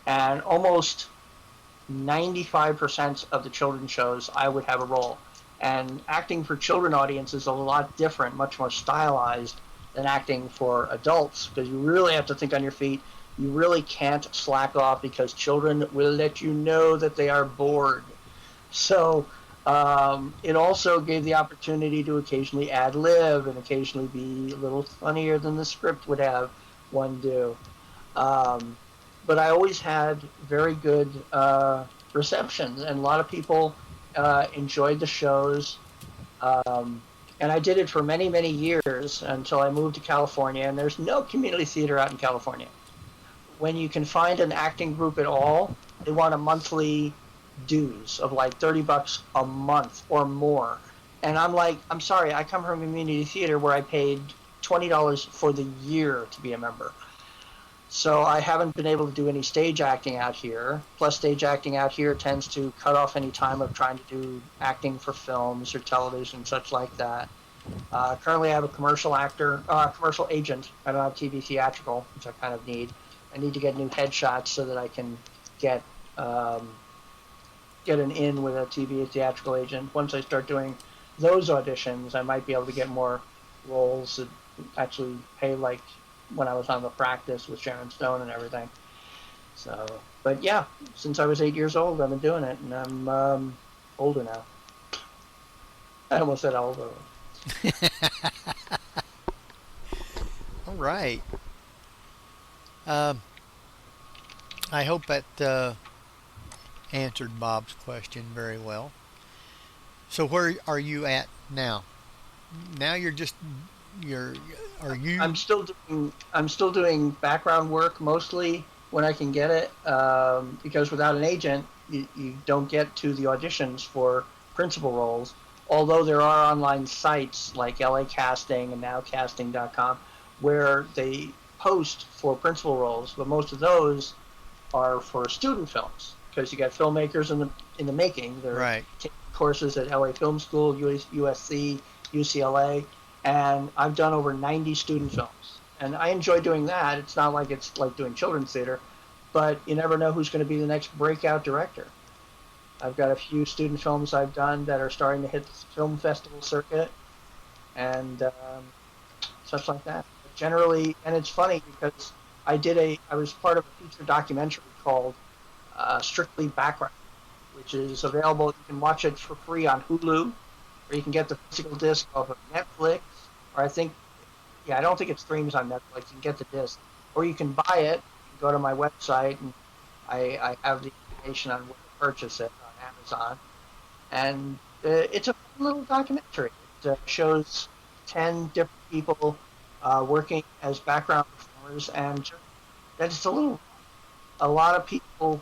and almost 95% of the children's shows, I would have a role. And acting for children audiences is a lot different, much more stylized than acting for adults, because you really have to think on your feet. You really can't slack off, because children will let you know that they are bored. So it also gave the opportunity to occasionally ad-lib and occasionally be a little funnier than the script would have one do. But I always had very good receptions, and a lot of people enjoyed the shows. And I did it for many, many years until I moved to California, and there's no community theater out in California. When you can find an acting group at all, they want a monthly dues of like $30 a month or more. And I'm like, I'm sorry, I come from community theater where I paid $20 for the year to be a member. So I haven't been able to do any stage acting out here. Plus, stage acting out here tends to cut off any time of trying to do acting for films or television, such like that. Currently, I have a commercial agent. I don't have TV theatrical, which I kind of need. I need to get new headshots so that I can get an in with a TV theatrical agent. Once I start doing those auditions, I might be able to get more roles that actually pay like when I was on The Practice with Sharon Stone and everything. So, but yeah, since I was 8 years old, I've been doing it, and I'm older now. I almost said older. All right. I hope that answered Bob's question very well. So where are you at now? Now I'm still doing background work mostly when I can get it, because without an agent, you don't get to the auditions for principal roles. Although there are online sites like LA Casting and NowCasting.com where they post for principal roles, but most of those are for student films, because you got filmmakers in the making. They're right. Taking courses at LA Film School, USC, UCLA. And I've done over 90 student films. And I enjoy doing that. It's not like it's like doing children's theater, but you never know who's going to be the next breakout director. I've got a few student films I've done that are starting to hit the film festival circuit and such like that. But generally, and it's funny because I was part of a feature documentary called Strictly Background, which is available. You can watch it for free on Hulu, or you can get the physical disc off of Netflix, or I don't think it streams on Netflix. You can get the disc, or you can buy it. You can go to my website, and I have the information on where to purchase it on Amazon. And it's a fun little documentary. It shows 10 different people working as background performers, and that's a lot of people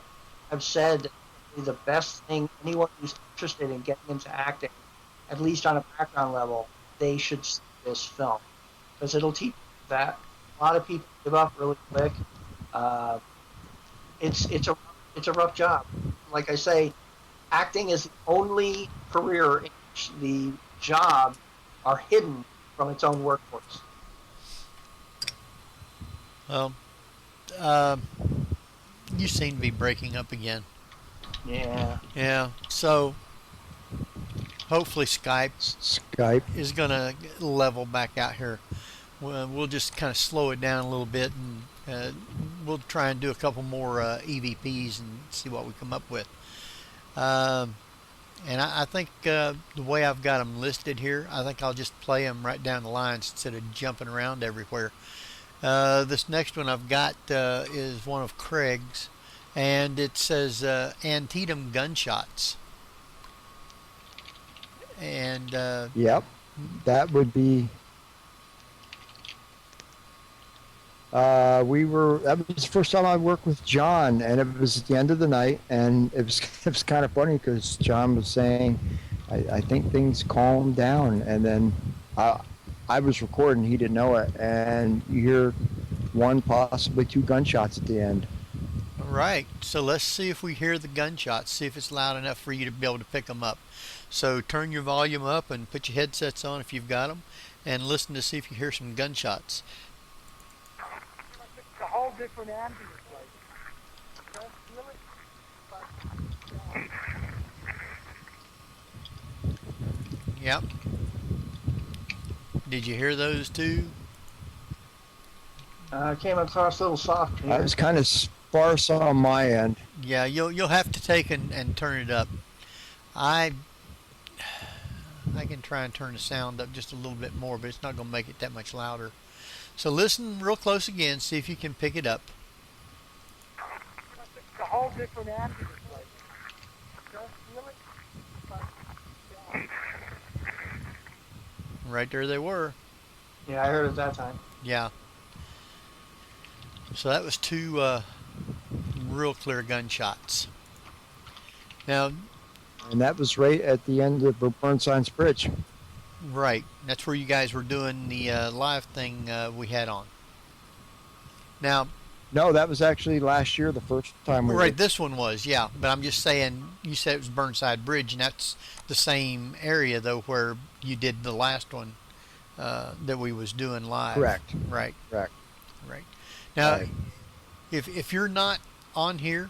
have said that the best thing, anyone who's interested in getting into acting, at least on a background level, they should see this film because it'll teach you that. A lot of people give up really quick. Uh, it's a rough job. Like I say, acting is the only career in which the jobs are hidden from its own workforce. Well, you seem to be breaking up again. Yeah. Yeah. So hopefully Skype Skype. is going to level back out here. We'll just kind of slow it down a little bit, and we'll try and do a couple more EVPs and see what we come up with. And I think the way I've got them listed here, I think I'll just play them right down the lines instead of jumping around everywhere. This next one I've got is one of Craig's, and it says Antietam Gunshots. And Yep, that would be. That was the first time I worked with John, and it was at the end of the night, and it was kind of funny because John was saying, I think things calmed down, and then I was recording, he didn't know it, and you hear one, possibly two gunshots at the end. right, so let's see if we hear the gunshots, see if it's loud enough for you to be able to pick them up. So turn your volume up and put your headsets on if you've got them, and listen to see if you hear some gunshots. It's a whole different ambient place. Yep. Did you hear those two? Came across a little soft here. I was kind of sparse on my end. Yeah, you'll have to take and turn it up. I can try and turn the sound up just a little bit more, but it's not going to make it that much louder. So listen real close again, see if you can pick it up. It's a whole different ambient place. Right there they were. Yeah, I heard it that time. Yeah. So that was two real clear gunshots. Now, And that was right at the end of Burnside's Bridge. right, that's where you guys were doing the live thing we had on. Now, No, that was actually last year, the first time we right, this one was, yeah. But I'm just saying, you said it was Burnside Bridge, and that's the same area, though, where you did the last one that we was doing live. Correct. Right. Correct. Right. Now, Right. if you're not on here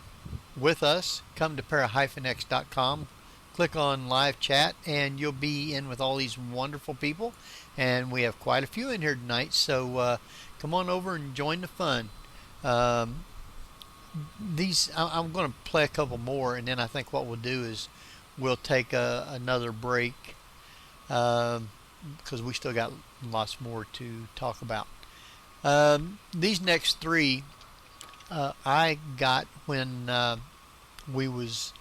with us, come to para-x.com, click on live chat, and you'll be in with all these wonderful people. And we have quite a few in here tonight, so come on over and join the fun. I'm going to play a couple more, and then I think what we'll do is we'll take another break because we still got lots more to talk about. These next three I got when we was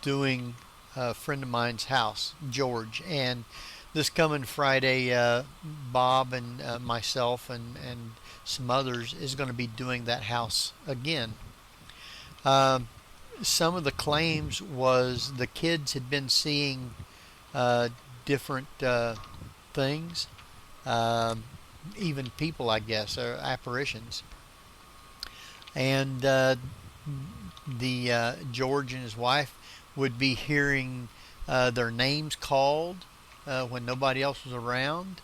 doing a friend of mine's house, George, and this coming Friday, Bob and myself and some others is going to be doing that house again. Some of the claims was the kids had been seeing different things, even people, I guess, or apparitions. And George and his wife would be hearing their names called when nobody else was around.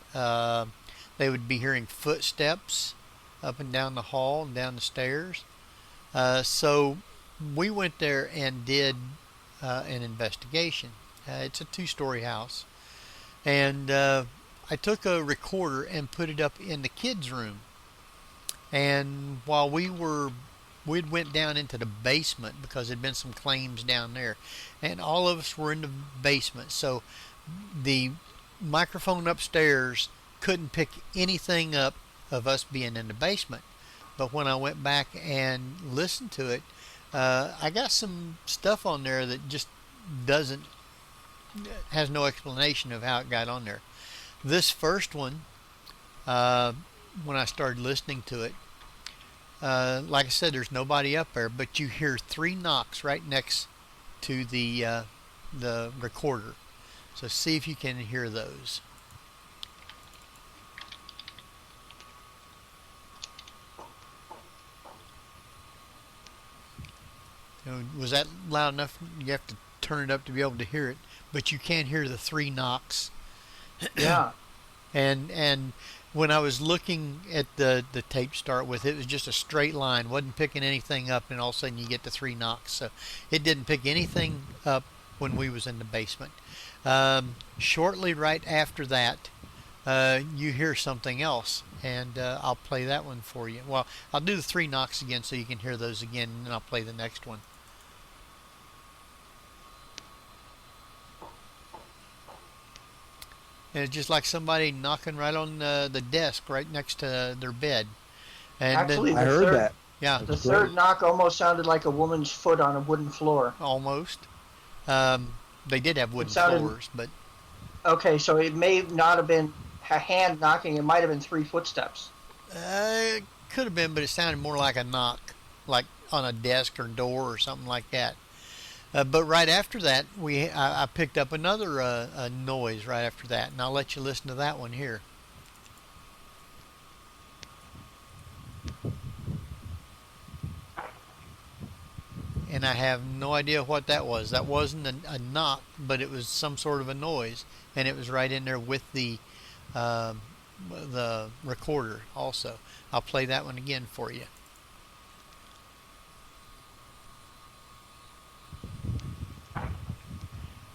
They would be hearing footsteps up and down the hall and down the stairs. So we went there and did an investigation. It's a 2-story house, and I took a recorder and put it up in the kids' room. And while we'd went down into the basement because there'd been some claims down there, and all of us were in the basement, so the microphone upstairs couldn't pick anything up of us being in the basement. But when I went back and listened to it, I got some stuff on there that just has no explanation of how it got on there. This first one, when I started listening to it, like I said, there's nobody up there, but you hear 3 knocks right next to the recorder. So see if you can hear those. Was that loud enough? You have to turn it up to be able to hear it, but you can hear the 3 knocks. Yeah. And when I was looking at the tape to start with, it was just a straight line, wasn't picking anything up, and all of a sudden you get the 3 knocks. So it didn't pick anything up when we was in the basement. Shortly right after that, you hear something else, and I'll play that one for you. Well, I'll do the 3 knocks again so you can hear those again, and then I'll play the next one. And it's just like somebody knocking right on the desk right next to their bed. And Actually, I heard that. Yeah. The third knock almost sounded like a woman's foot on a wooden floor. Almost. They did have wooden floors, but... Okay, so it may not have been a hand knocking. It might have been 3 footsteps. It could have been, but it sounded more like a knock, like on a desk or door or something like that. But right after that, I picked up another noise right after that, and I'll let you listen to that one here. And I have no idea what that was. That wasn't a knock, but it was some sort of a noise, and it was right in there with the recorder also. I'll play that one again for you.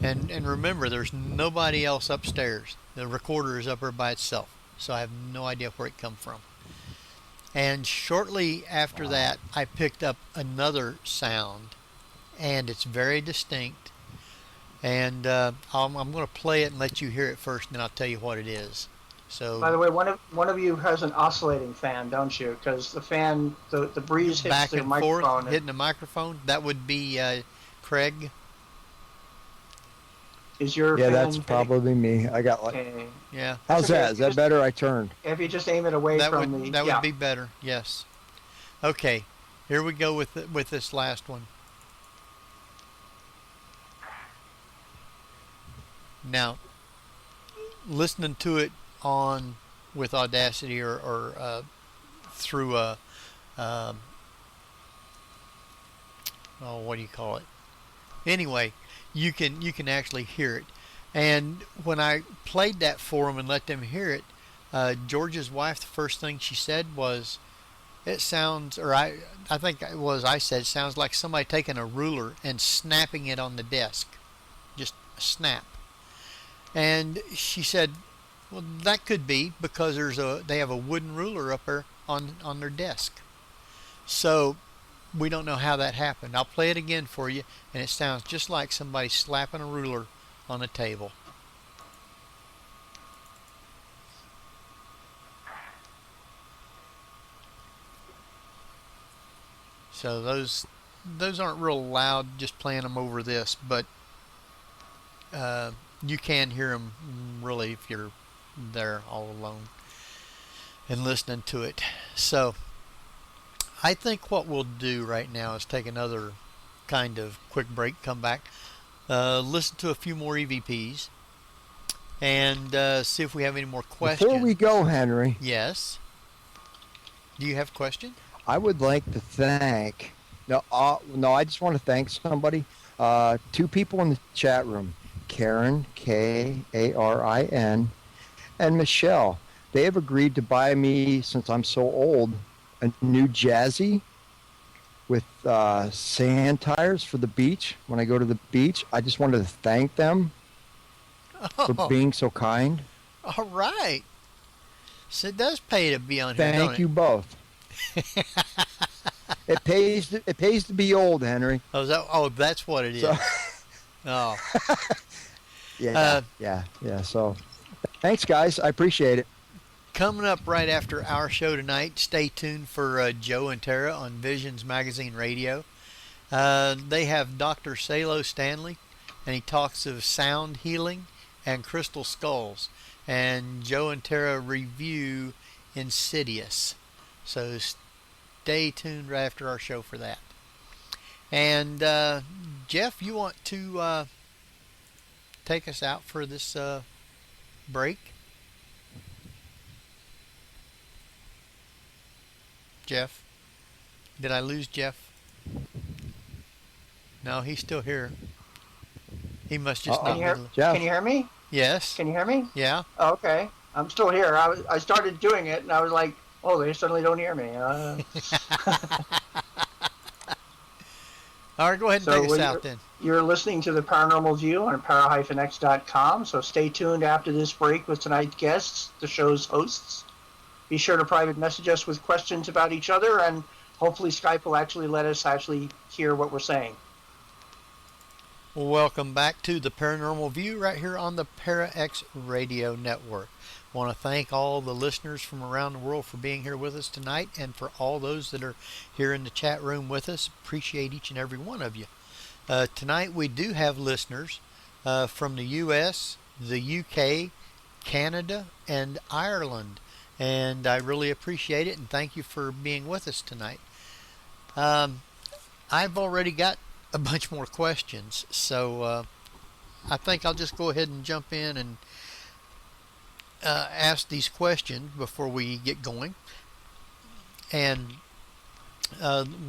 And remember, there's nobody else upstairs. The recorder is up there by itself, so I have no idea where it come from. And shortly after that, I picked up another sound, and it's very distinct. And I'm going to play it and let you hear it first, and then I'll tell you what it is. So, by the way, one of you has an oscillating fan, don't you? Because the fan, the breeze hits back the and microphone. forth, hitting the microphone. That would be Craig. Is your Yeah, fan that's probably me. I got like. Okay. Yeah. How's that? Is that better? I turned. If you just aim it away That from would the... that would be better. Yes. Okay. Here we go with this last one. Now, listening to it with Audacity or through a what do you call it? Anyway, you can actually hear it. And when I played that for them and let them hear it, George's wife, the first thing she said was, "It sounds," or I think it was I said, "Sounds like somebody taking a ruler and snapping it on the desk, just a snap." And she said, "Well, that could be because they have a wooden ruler up there on their desk." So we don't know how that happened. I'll play it again for you, and it sounds just like somebody slapping a ruler on a table. So those aren't real loud, just playing them over this, but you can hear them really if you're there all alone and listening to it. So I think what we'll do right now is take another kind of quick break, come back, listen to a few more EVPs, and see if we have any more questions. Before we go, Henry. Yes. Do you have a question? I would like to thank. No, I just want to thank somebody. 2 people in the chat room, Karen, Karin, and Michelle. They have agreed to buy me, since I'm so old, a new Jazzy. with sand tires for the beach. When I go to the beach, I just wanted to thank them for being so kind. All right. So it does pay to be on here, don't Thank you both. It pays. It pays to be old, Henry. Oh, that's what it is. So, Oh, yeah. So, thanks, guys. I appreciate it. coming up right after our show tonight, stay tuned for Joe and Tara on Visions Magazine Radio. They have Dr. Salo Stanley, and he talks of sound healing and crystal skulls. And Joe and Tara review Insidious. So stay tuned right after our show for that. And Jeff, you want to take us out for this break? Jeff? Did I lose Jeff? No, he's still here. He must just not be. Jeff. Can you hear me? Yes. Can you hear me? Yeah. Oh, okay. I'm still here. I started doing it, and I was like, oh, they suddenly don't hear me. All right, go ahead and take us out then. You're listening to the Paranormal View on para-x.com, so stay tuned after this break with tonight's guests, the show's hosts. Be sure to private message us with questions about each other, and hopefully Skype will actually let us hear what we're saying. Well, welcome back to the Paranormal View right here on the Para-X Radio Network. I want to thank all the listeners from around the world for being here with us tonight, and for all those that are here in the chat room with us. Appreciate each and every one of you. Tonight we do have listeners from the U.S., the U.K., Canada, and Ireland. And I really appreciate it, and thank you for being with us tonight. I've already got a bunch more questions, so I think I'll just go ahead and jump in and ask these questions before we get going. And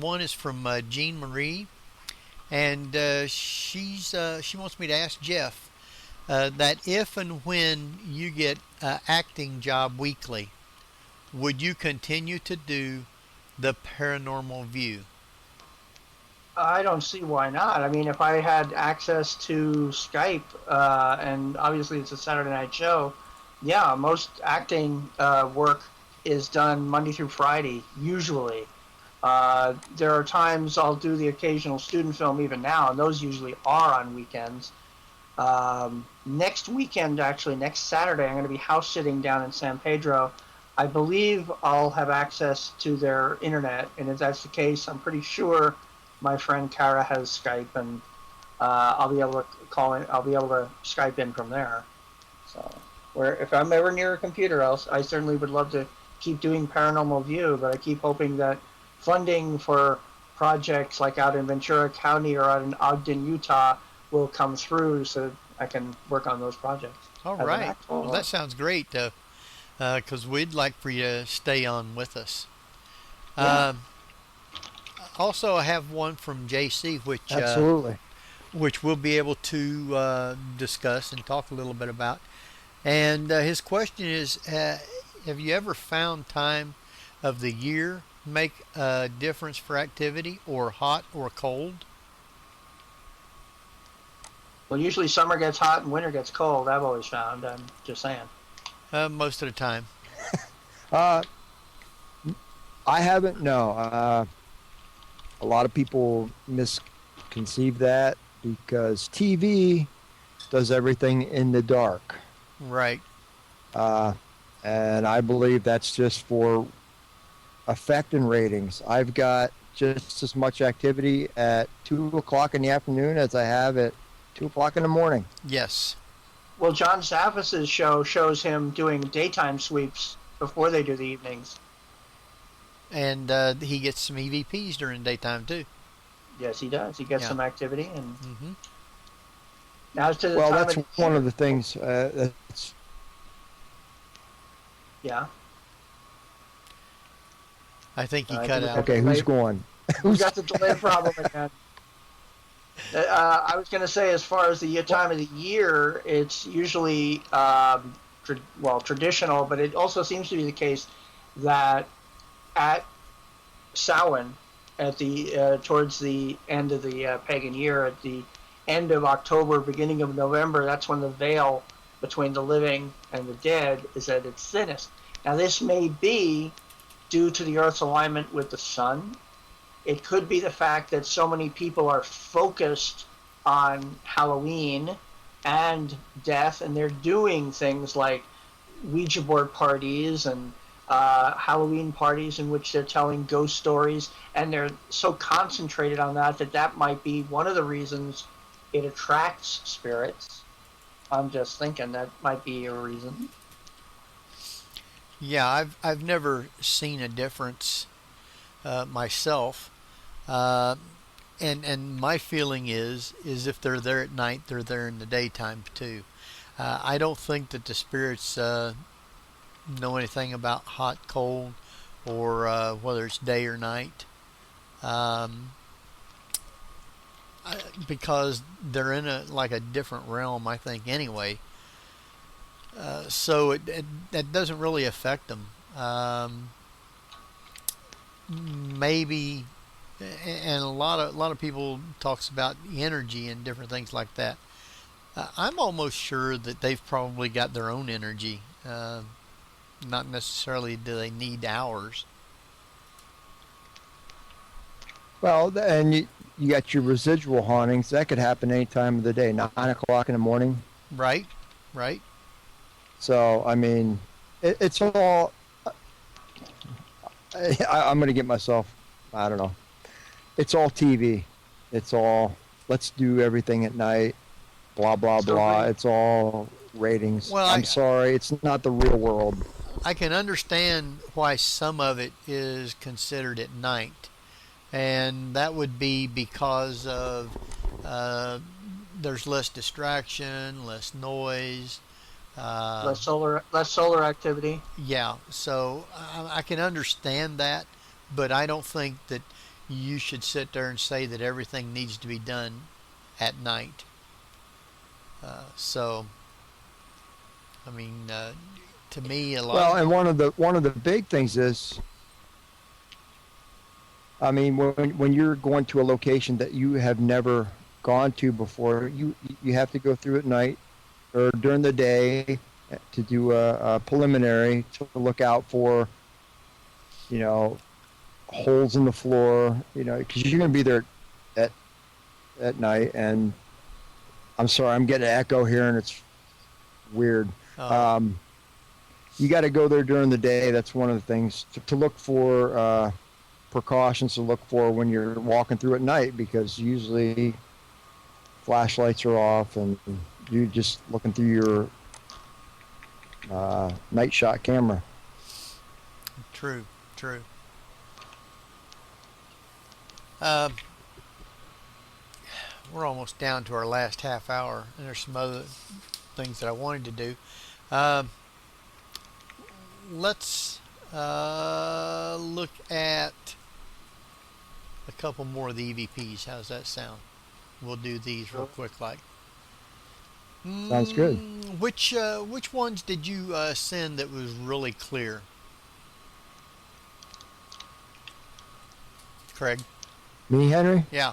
one is from Jean Marie, and she wants me to ask Jeff that if and when you get acting job weekly, would you continue to do the Paranormal View? I don't see why not. I mean, if I had access to Skype, and obviously it's a Saturday night show, yeah, most acting work is done Monday through Friday, usually. There are times I'll do the occasional student film even now, and those usually are on weekends. Next weekend, actually, next Saturday, I'm going to be house sitting down in San Pedro. I believe I'll have access to their internet, and if that's the case, I'm pretty sure my friend Kara has Skype, and I'll be able to call in. I'll be able to Skype in from there. So, if I'm ever near a computer, I certainly would love to keep doing Paranormal View, but I keep hoping that funding for projects like out in Ventura County or out in Ogden, Utah, will come through so I can work on those projects. All right. Well, that sounds great, because we'd like for you to stay on with us. Yeah. Also, I have one from JC, Absolutely. Which we'll be able to discuss and talk a little bit about. And his question is, have you ever found time of the year make a difference for activity, or hot or cold? Well, usually summer gets hot and winter gets cold. I've always found. I'm just saying. Most of the time. I haven't. No. A lot of people misconceive that because TV does everything in the dark. Right. And I believe that's just for effect and ratings. I've got just as much activity at 2 o'clock in the afternoon as I have at 2 o'clock in the morning. Yes. Well, John Saffis's show shows him doing daytime sweeps before they do the evenings. And he gets some EVPs during daytime too. Yes, he does. He gets some activity. And now to the well, time that's one of the things. That's yeah. I think he cut out. Okay, who's going? We got the delay problem again. I was going to say, as far as the time of the year, it's usually traditional, but it also seems to be the case that at Samhain, at the towards the end of the pagan year, at the end of October, beginning of November. That's when the veil between the living and the dead is at its thinnest. Now, this may be due to the Earth's alignment with the sun. It could be the fact that so many people are focused on Halloween and death, and they're doing things like Ouija board parties and Halloween parties in which they're telling ghost stories, and they're so concentrated on that that might be one of the reasons it attracts spirits. I'm just thinking that might be a reason. Yeah, I've never seen a difference myself, and my feeling is if they're there at night, they're there in the daytime too. I don't think that the spirits know anything about hot, cold, or whether it's day or night, because they're in a different realm, I think, anyway. So that doesn't really affect them. Maybe, and a lot of people talks about energy and different things like that. I'm almost sure that they've probably got their own energy. Not necessarily do they need ours. Well, and you got your residual hauntings. That could happen any time of the day, 9 o'clock in the morning. Right. So, I mean, it's all... I'm going to get myself... I don't know. It's all TV. It's all, let's do everything at night, blah, blah, blah. It's all ratings. Well, I'm sorry. It's not the real world. I can understand why some of it is considered at night, and that would be because of there's less distraction, less noise, less solar activity. Yeah, so I can understand that, but I don't think that you should sit there and say that everything needs to be done at night. So, I mean, to me, a lot. Well, and one of the big things is, I mean, when you're going to a location that you have never gone to before, you have to go through at night or during the day to do a preliminary to look out for, holes in the floor, because you're going to be there at night. And I'm sorry, I'm getting an echo here, and it's weird. You got to go there during the day. That's one of the things to look for, precautions to look for when you're walking through at night, because usually flashlights are off and you're just looking through your night shot camera. True. We're almost down to our last half hour, and there's some other things that I wanted to do. Let's look at a couple more of the EVPs. How's that sound? We'll do these real quick, like. Sounds good. Which ones did you send that was really clear? Craig? Me, Henry? Yeah.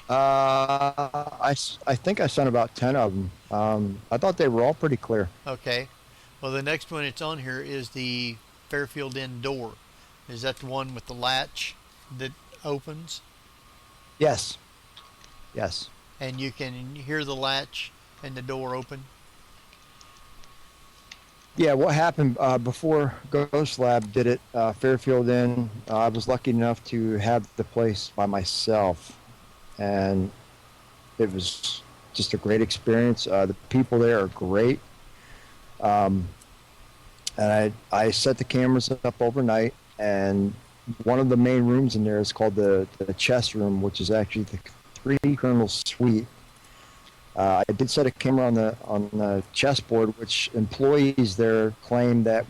I think I sent about 10 of them. I thought they were all pretty clear. Okay. Well, the next one it's on here is the Fairfield Inn door. Is that the one with the latch that opens? Yes. And you can hear the latch and the door open? Yeah, what happened before Ghost Lab did it, Fairfield Inn, I was lucky enough to have the place by myself. And it was just a great experience. The people there are great. And I set the cameras up overnight, and one of the main rooms in there is called the chess room, which is actually the 3 Colonel Suite. I did set a camera on the chessboard, which employees there claim that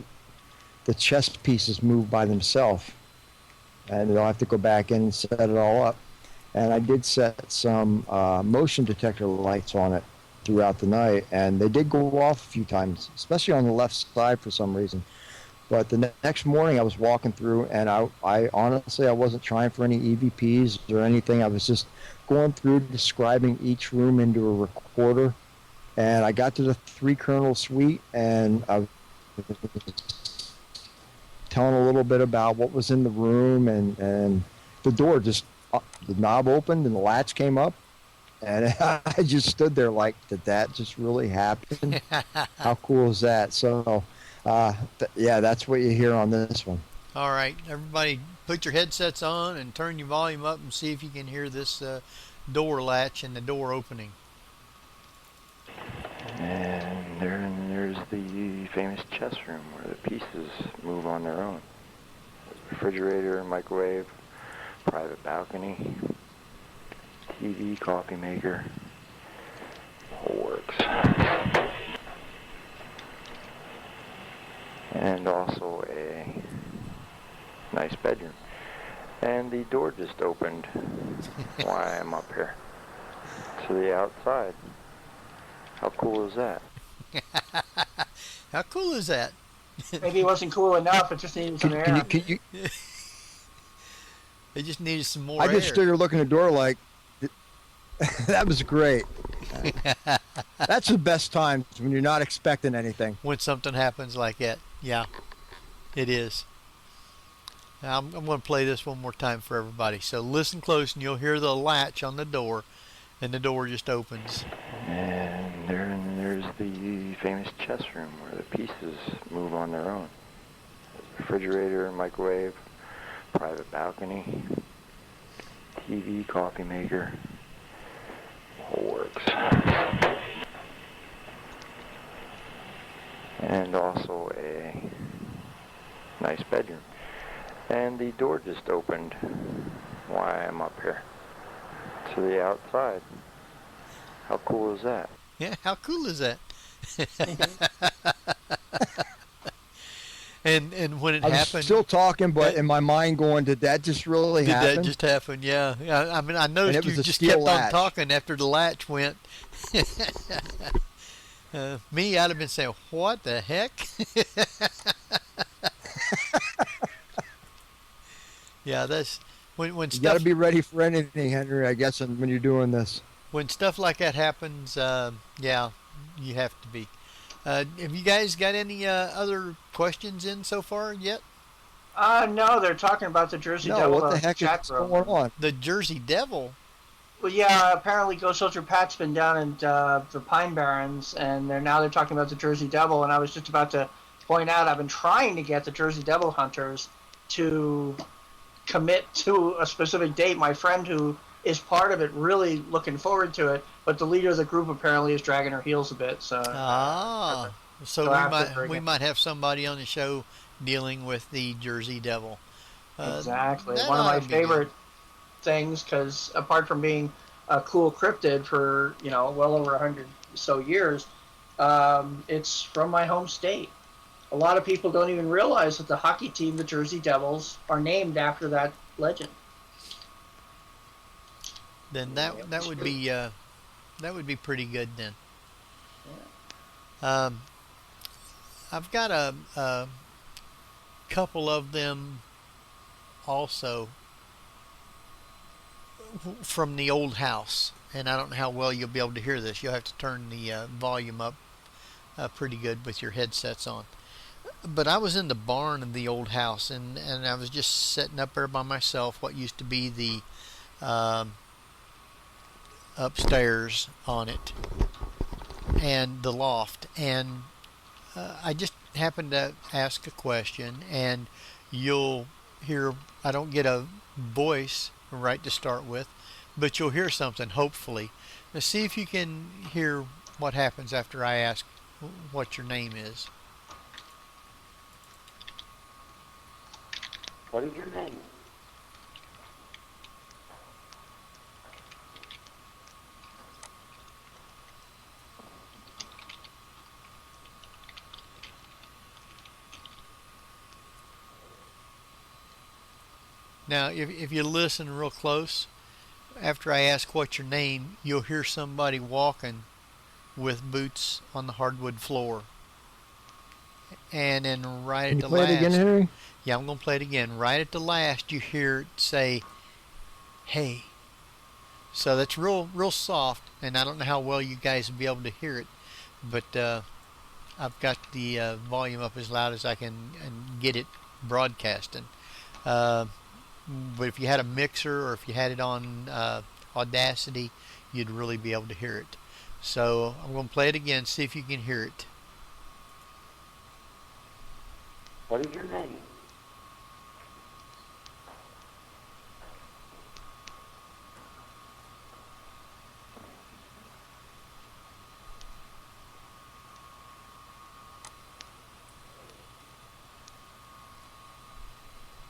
the chess pieces move by themselves, and they'll have to go back in and set it all up. And I did set some motion detector lights on it throughout the night, and they did go off a few times, especially on the left side for some reason. But the next morning I was walking through, and I honestly, I wasn't trying for any EVPs or anything. I was just going through describing each room into a recorder. And I got to the 3 Colonel suite, and I was telling a little bit about what was in the room, and the door just, the knob opened and the latch came up, and I just stood there like, did that just really happen? How cool is that? So, yeah, that's what you hear on this one. All right, everybody, put your headsets on and turn your volume up and see if you can hear this door latch and the door opening. And there's the famous chess room where the pieces move on their own. Refrigerator, microwave, private balcony, TV, coffee maker, whole works. And also a nice bedroom. And the door just opened while I'm up here to the outside. How cool is that? How cool is that? Maybe it wasn't cool enough. It just needed some air. They just needed some more I air. just stood here looking at the door like, that was great. That's the best times when you're not expecting anything. When something happens like that. Yeah, it is. Now, I'm going to play this one more time for everybody. So listen close and you'll hear the latch on the door, and the door just opens. And there's the famous chess room where the pieces move on their own. Refrigerator, microwave, private balcony, TV, coffee maker, whole works. And also a nice bedroom. And the door just opened while I'm up here to the outside. How cool is that? Yeah, how cool is that? and when it I was happened, still talking, but in my mind going, did that just really happen? Did that just happen? Yeah. I mean, I noticed you just steel kept latch. on talking after the latch went. Me, I'd have been saying, what the heck? Yeah, that's when You stuff. got to be ready for anything, Henry, I guess, when you're doing this. When stuff like that happens, yeah, you have to be. Have you guys got any other questions in so far yet? No, they're talking about the Jersey Devil. What the heck chat is room. going on? The Jersey Devil? Well, yeah, apparently Ghost Soldier Pat's been down in the Pine Barrens, and now they're talking about the Jersey Devil, and I was just about to point out I've been trying to get the Jersey Devil hunters to commit to a specific date. My friend who is part of it really looking forward to it, but the leader of the group apparently is dragging her heels a bit. So so we might have somebody on the show dealing with the Jersey Devil. Exactly. One of my favorite things, because apart from being a cool cryptid for well over 100 so years, it's from my home state. A lot of people don't even realize that the hockey team, the Jersey Devils, are named after that legend. Then that would be pretty good then. Yeah. I've got a couple of them also from the old house, and I don't know how well you'll be able to hear this. You'll have to turn the volume up pretty good with your headsets on. But I was in the barn of the old house, and I was just sitting up there by myself, what used to be the upstairs on it and the loft, and I just happened to ask a question, and you'll hear, I don't get a voice right to start with, but you'll hear something, hopefully. Now see if you can hear what happens after I ask what your name is. What is your name? Now, if you listen real close, after I ask what's your name, you'll hear somebody walking with boots on the hardwood floor. and then right Can at you the play last. it again, Henry? Yeah, I'm going to play it again. Right at the last, you hear it say, "Hey." So that's real soft, and I don't know how well you guys will be able to hear it, but I've got the volume up as loud as I can and get it broadcasting. Uh, but if you had a mixer or if you had it on Audacity, you'd really be able to hear it. So I'm going to play it again, see if you can hear it. What is your name?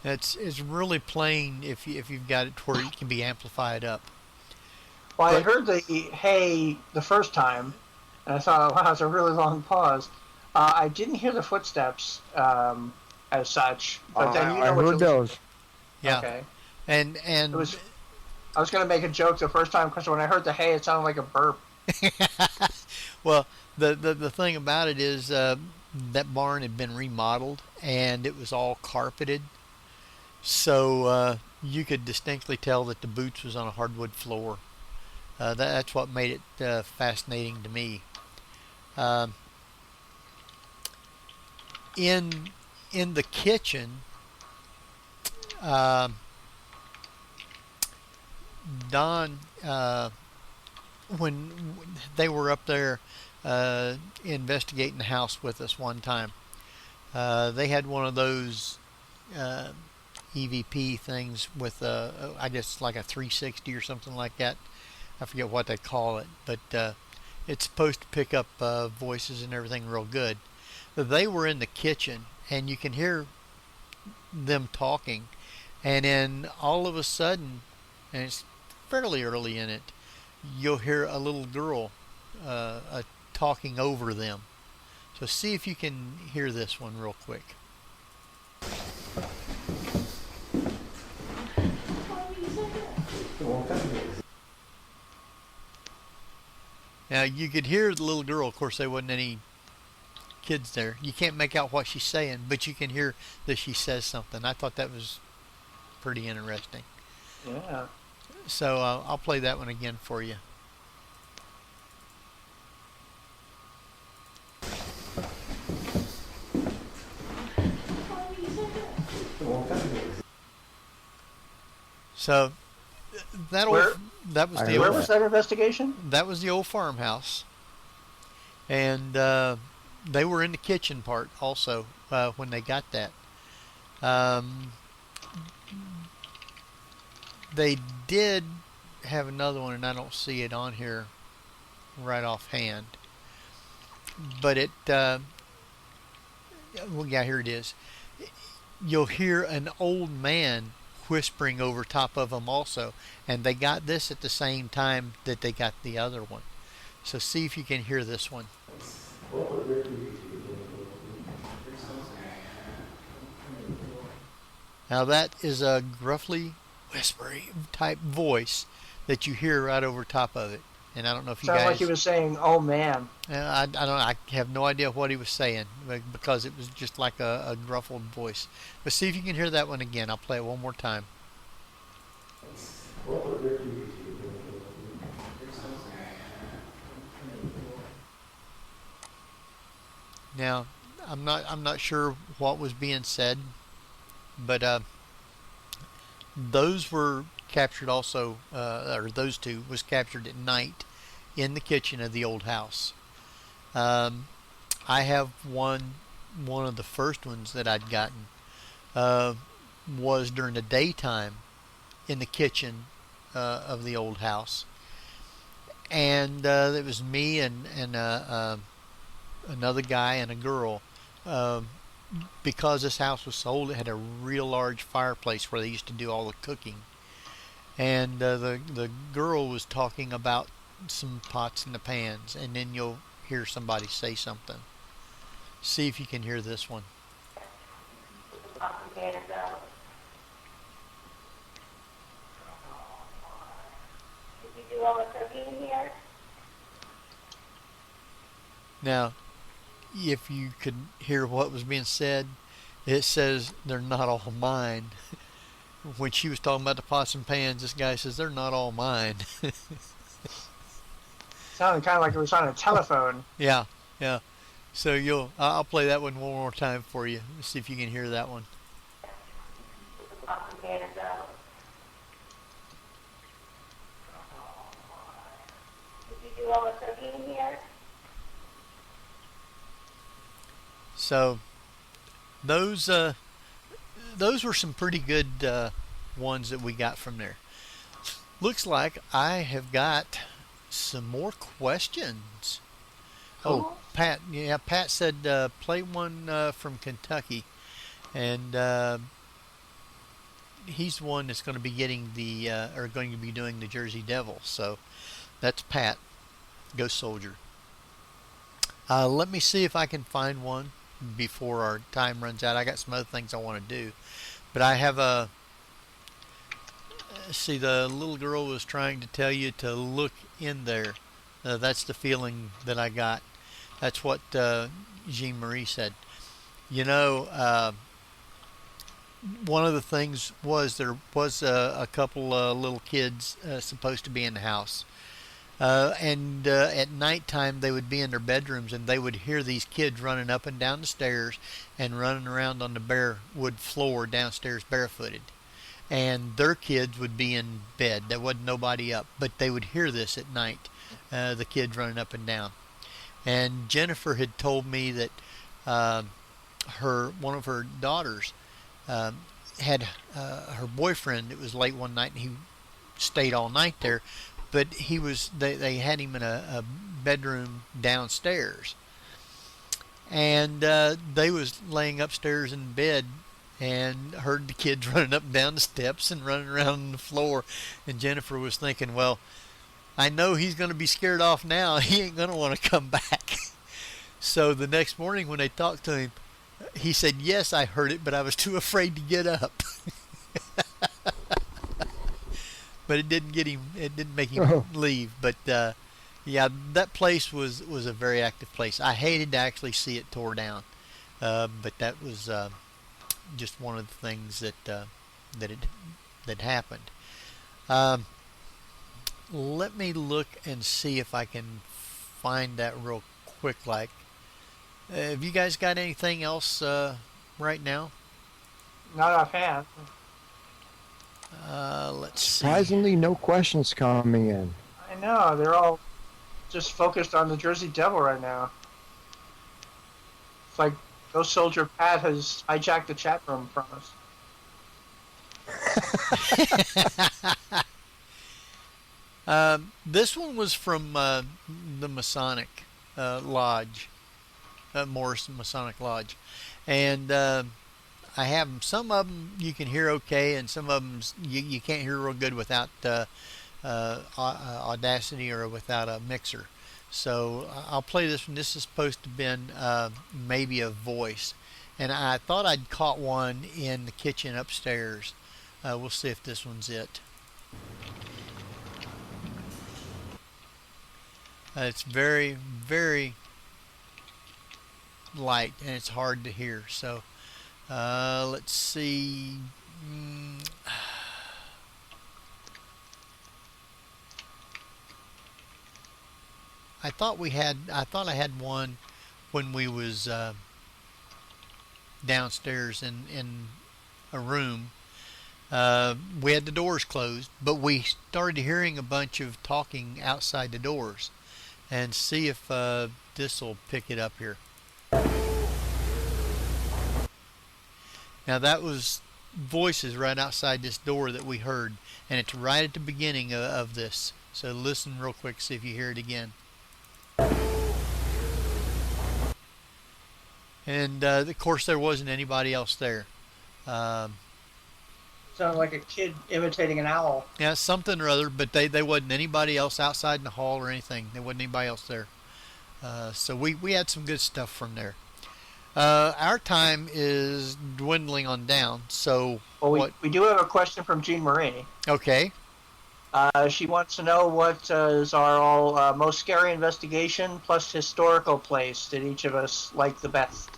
It's really plain if you've got it to where it can be amplified up. Well, I But heard the hey the first time, and I thought, wow, it's a really long pause. I didn't hear the footsteps as such, but then you I know what heard you're those. yeah, Okay. and It was. I was going to make a joke the first time because when I heard the hey, it sounded like a burp. well, the thing about it is that barn had been remodeled and it was all carpeted, so you could distinctly tell that the boots was on a hardwood floor. That's what made it fascinating to me. Um, in the kitchen, um Don, when they were up there investigating the house with us one time, they had one of those uh, EVP things with I guess like a 360 or something like that. I forget what they call it, but it's supposed to pick up voices and everything real good. They were in the kitchen, and you can hear them talking, and then all of a sudden, and it's fairly early in it, you'll hear a little girl talking over them. So see if you can hear this one real quick. Now you could hear the little girl. Of course, there wasn't any kids there. You can't make out what she's saying, but you can hear that she says something. I thought that was pretty interesting. Yeah. So I'll play that one again for you. So that Where- that was I the heard Where old, was that investigation? that was the old farmhouse, and they were in the kitchen part also when they got that. Um, they did have another one, and I don't see it on here right offhand. But it, well, yeah, here it is. You'll hear an old man whispering over top of them also, and they got this at the same time that they got the other one. So see if you can hear this one. Now that is a gruffly whispery type voice that you hear right over top of it. And I don't know if you Sounded guys. like he was saying, "Oh man." I don't. I have no idea what he was saying because it was just like a gruffled voice. But see if you can hear that one again. I'll play it one more time. Now, I'm not sure what was being said, but those were captured also, or those two was captured at night in the kitchen of the old house. I have one of the first ones that I'd gotten was during the daytime in the kitchen of the old house, and it was me and another guy and a girl. Because this house was sold, it had a real large fireplace where they used to do all the cooking, and the girl was talking about some pots and the pans, and then you'll hear somebody say something. See if you can hear this one. Now, if you could hear what was being said, it says they're not all mine. When she was talking about the pots and pans, this guy says they're not all mine. Sounded kind of like it was on a telephone. Yeah, yeah. So I'll play that one more time for you. Let's see if you can hear that one. So those were some pretty good ones that we got from there. Looks like I have got some more questions. Oh, Pat. Yeah, Pat said play one from Kentucky, and he's the one that's going to be getting or going to be doing the Jersey Devil. So that's Pat, Ghost Soldier. Let me see if I can find one before our time runs out. I got some other things I want to do, but I have a. See, the little girl was trying to tell you to look in there. That's the feeling that I got. That's what Jean Marie said. You know, one of the things was there was a couple little kids supposed to be in the house. And at nighttime they would be in their bedrooms and they would hear these kids running up and down the stairs and running around on the bare wood floor downstairs barefooted. And their kids would be in bed. There wasn't nobody up, but they would hear this at night, the kids running up and down. And Jennifer had told me that one of her daughters had her boyfriend. It was late one night, and he stayed all night there. But they had him in a bedroom downstairs, and they was laying upstairs in bed and heard the kids running up and down the steps and running around on the floor. And Jennifer was thinking, well, I know he's going to be scared off now. He ain't going to want to come back. So the next morning when they talked to him, he said, yes, I heard it, but I was too afraid to get up. But it didn't make him leave. But yeah, that place was a very active place. I hated to actually see it tore down, but that was just one of the things that happened. Let me look and see if I can find that real quick. Have you guys got anything else right now? Not offhand. Let's see. Surprisingly, no questions coming in. I know, they're all just focused on the Jersey Devil right now. It's like Ghost Soldier Pat has hijacked the chat room from us. This one was from the Masonic Lodge, Morrison Masonic Lodge, and I have them. Some of them you can hear okay, and some of them you can't hear real good without Audacity or without a mixer. So I'll play this one. This is supposed to have been maybe a voice, and I thought I'd caught one in the kitchen upstairs. We'll see if this one's it. It's very, very light, and it's hard to hear. So let's see. I thought I had one when we was downstairs in a room. We had the doors closed, but we started hearing a bunch of talking outside the doors. And see if this will pick it up here. Now that was voices right outside this door that we heard, and it's right at the beginning of this. So listen real quick, see if you hear it again. And of course there wasn't anybody else there. Sounded like a kid imitating an owl. Yeah, something or other, but they wasn't anybody else outside in the hall or anything. There wasn't anybody else there. So we had some good stuff from there. Our time is dwindling on down, so... Well, we do have a question from Jean Marie. Okay. She wants to know what is our most scary investigation plus historical place that each of us like the best.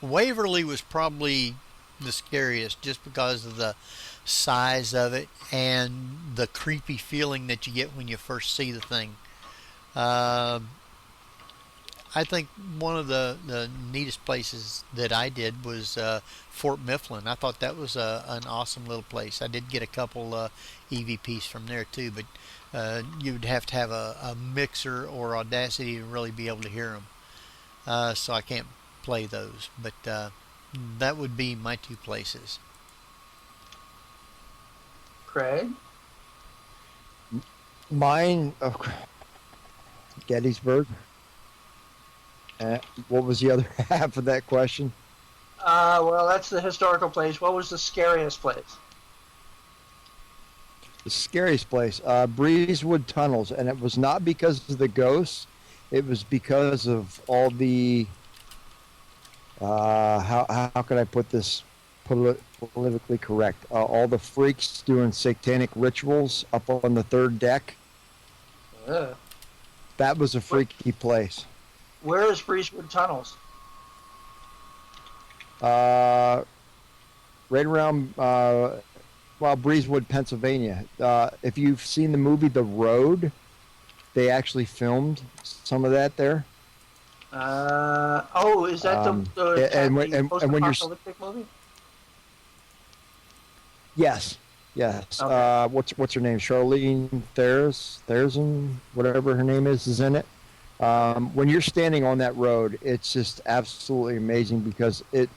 Waverly was probably the scariest just because of the size of it and the creepy feeling that you get when you first see the thing. I think one of the neatest places that I did was Fort Mifflin. I thought that was an awesome little place. I did get a couple EVPs from there too, but you'd have to have a mixer or Audacity to really be able to hear them. So I can't play those, but that would be my two places. Craig? Mine, Gettysburg. What was the other half of that question? Well, that's the historical place. What was the scariest place? The scariest place, Breezewood Tunnels, and it was not because of the ghosts. It was because of all the how could I put this politically correct? All the freaks doing satanic rituals up on the third deck. That was a freaky place. Where is Breezewood Tunnels? Right around Breezewood, Pennsylvania. If you've seen the movie The Road, they actually filmed some of that there. Is that the post-apocalyptic movie? Yes. Yes. Okay. What's her name? Charlene Theron, whatever her name is in it. When you're standing on that road, it's just absolutely amazing because it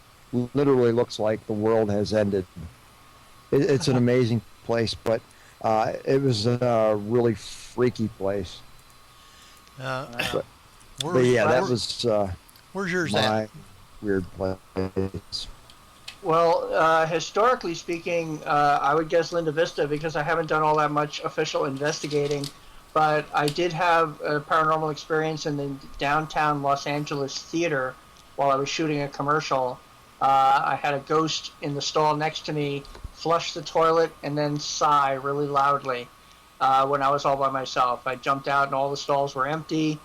literally looks like the world has ended. It's an amazing place, but it was a really freaky place. But yeah, that was where's yours my at? weird place. Well, historically speaking, I would guess Linda Vista because I haven't done all that much official investigating. But I did have a paranormal experience in the downtown Los Angeles theater while I was shooting a commercial. I had a ghost in the stall next to me flush the toilet and then sigh really loudly when I was all by myself. I jumped out and all the stalls were empty.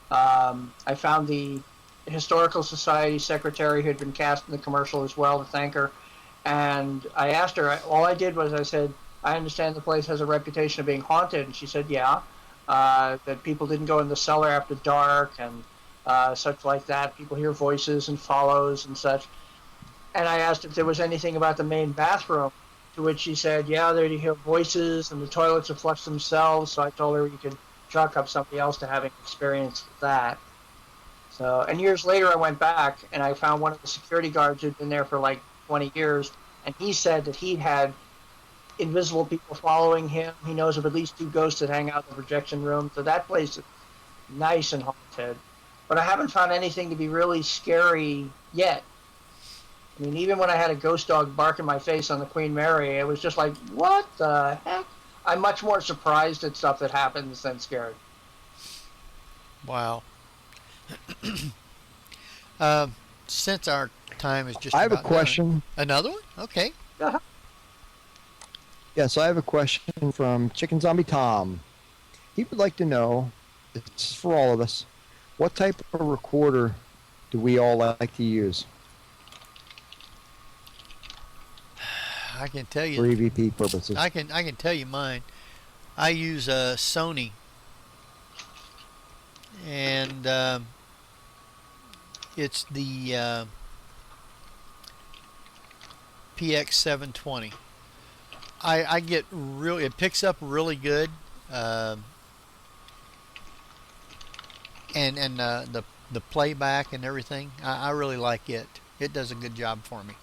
I found the Historical Society secretary who had been cast in the commercial as well to thank her. And I asked her, all I did was I said, I understand the place has a reputation of being haunted. And she said, yeah. That people didn't go in the cellar after dark and such like that. People hear voices and follows and such. And I asked if there was anything about the main bathroom, to which she said, yeah, there you hear voices and the toilets have flushed themselves. So I told her you could chalk up somebody else to having experienced that. So, and years later I went back and I found one of the security guards who'd been there for like 20 years. And he said that he'd had invisible people following him. He knows of at least 2 ghosts that hang out in the projection room. So that place is nice and haunted. But I haven't found anything to be really scary yet. I mean, even when I had a ghost dog bark in my face on the Queen Mary, it was just like, what the heck? I'm much more surprised at stuff that happens than scared. Wow. Since our time is just I have a about question. done. Another one? Okay. Uh-huh. Yes, I have a question from Chicken Zombie Tom. He would like to know, it's for all of us, what type of recorder do we all like to use I can tell you. for EVP purposes? I can tell you mine. I use a Sony, and it's the PX720. I get really, it picks up really good, and the playback and everything. I really like it. It does a good job for me.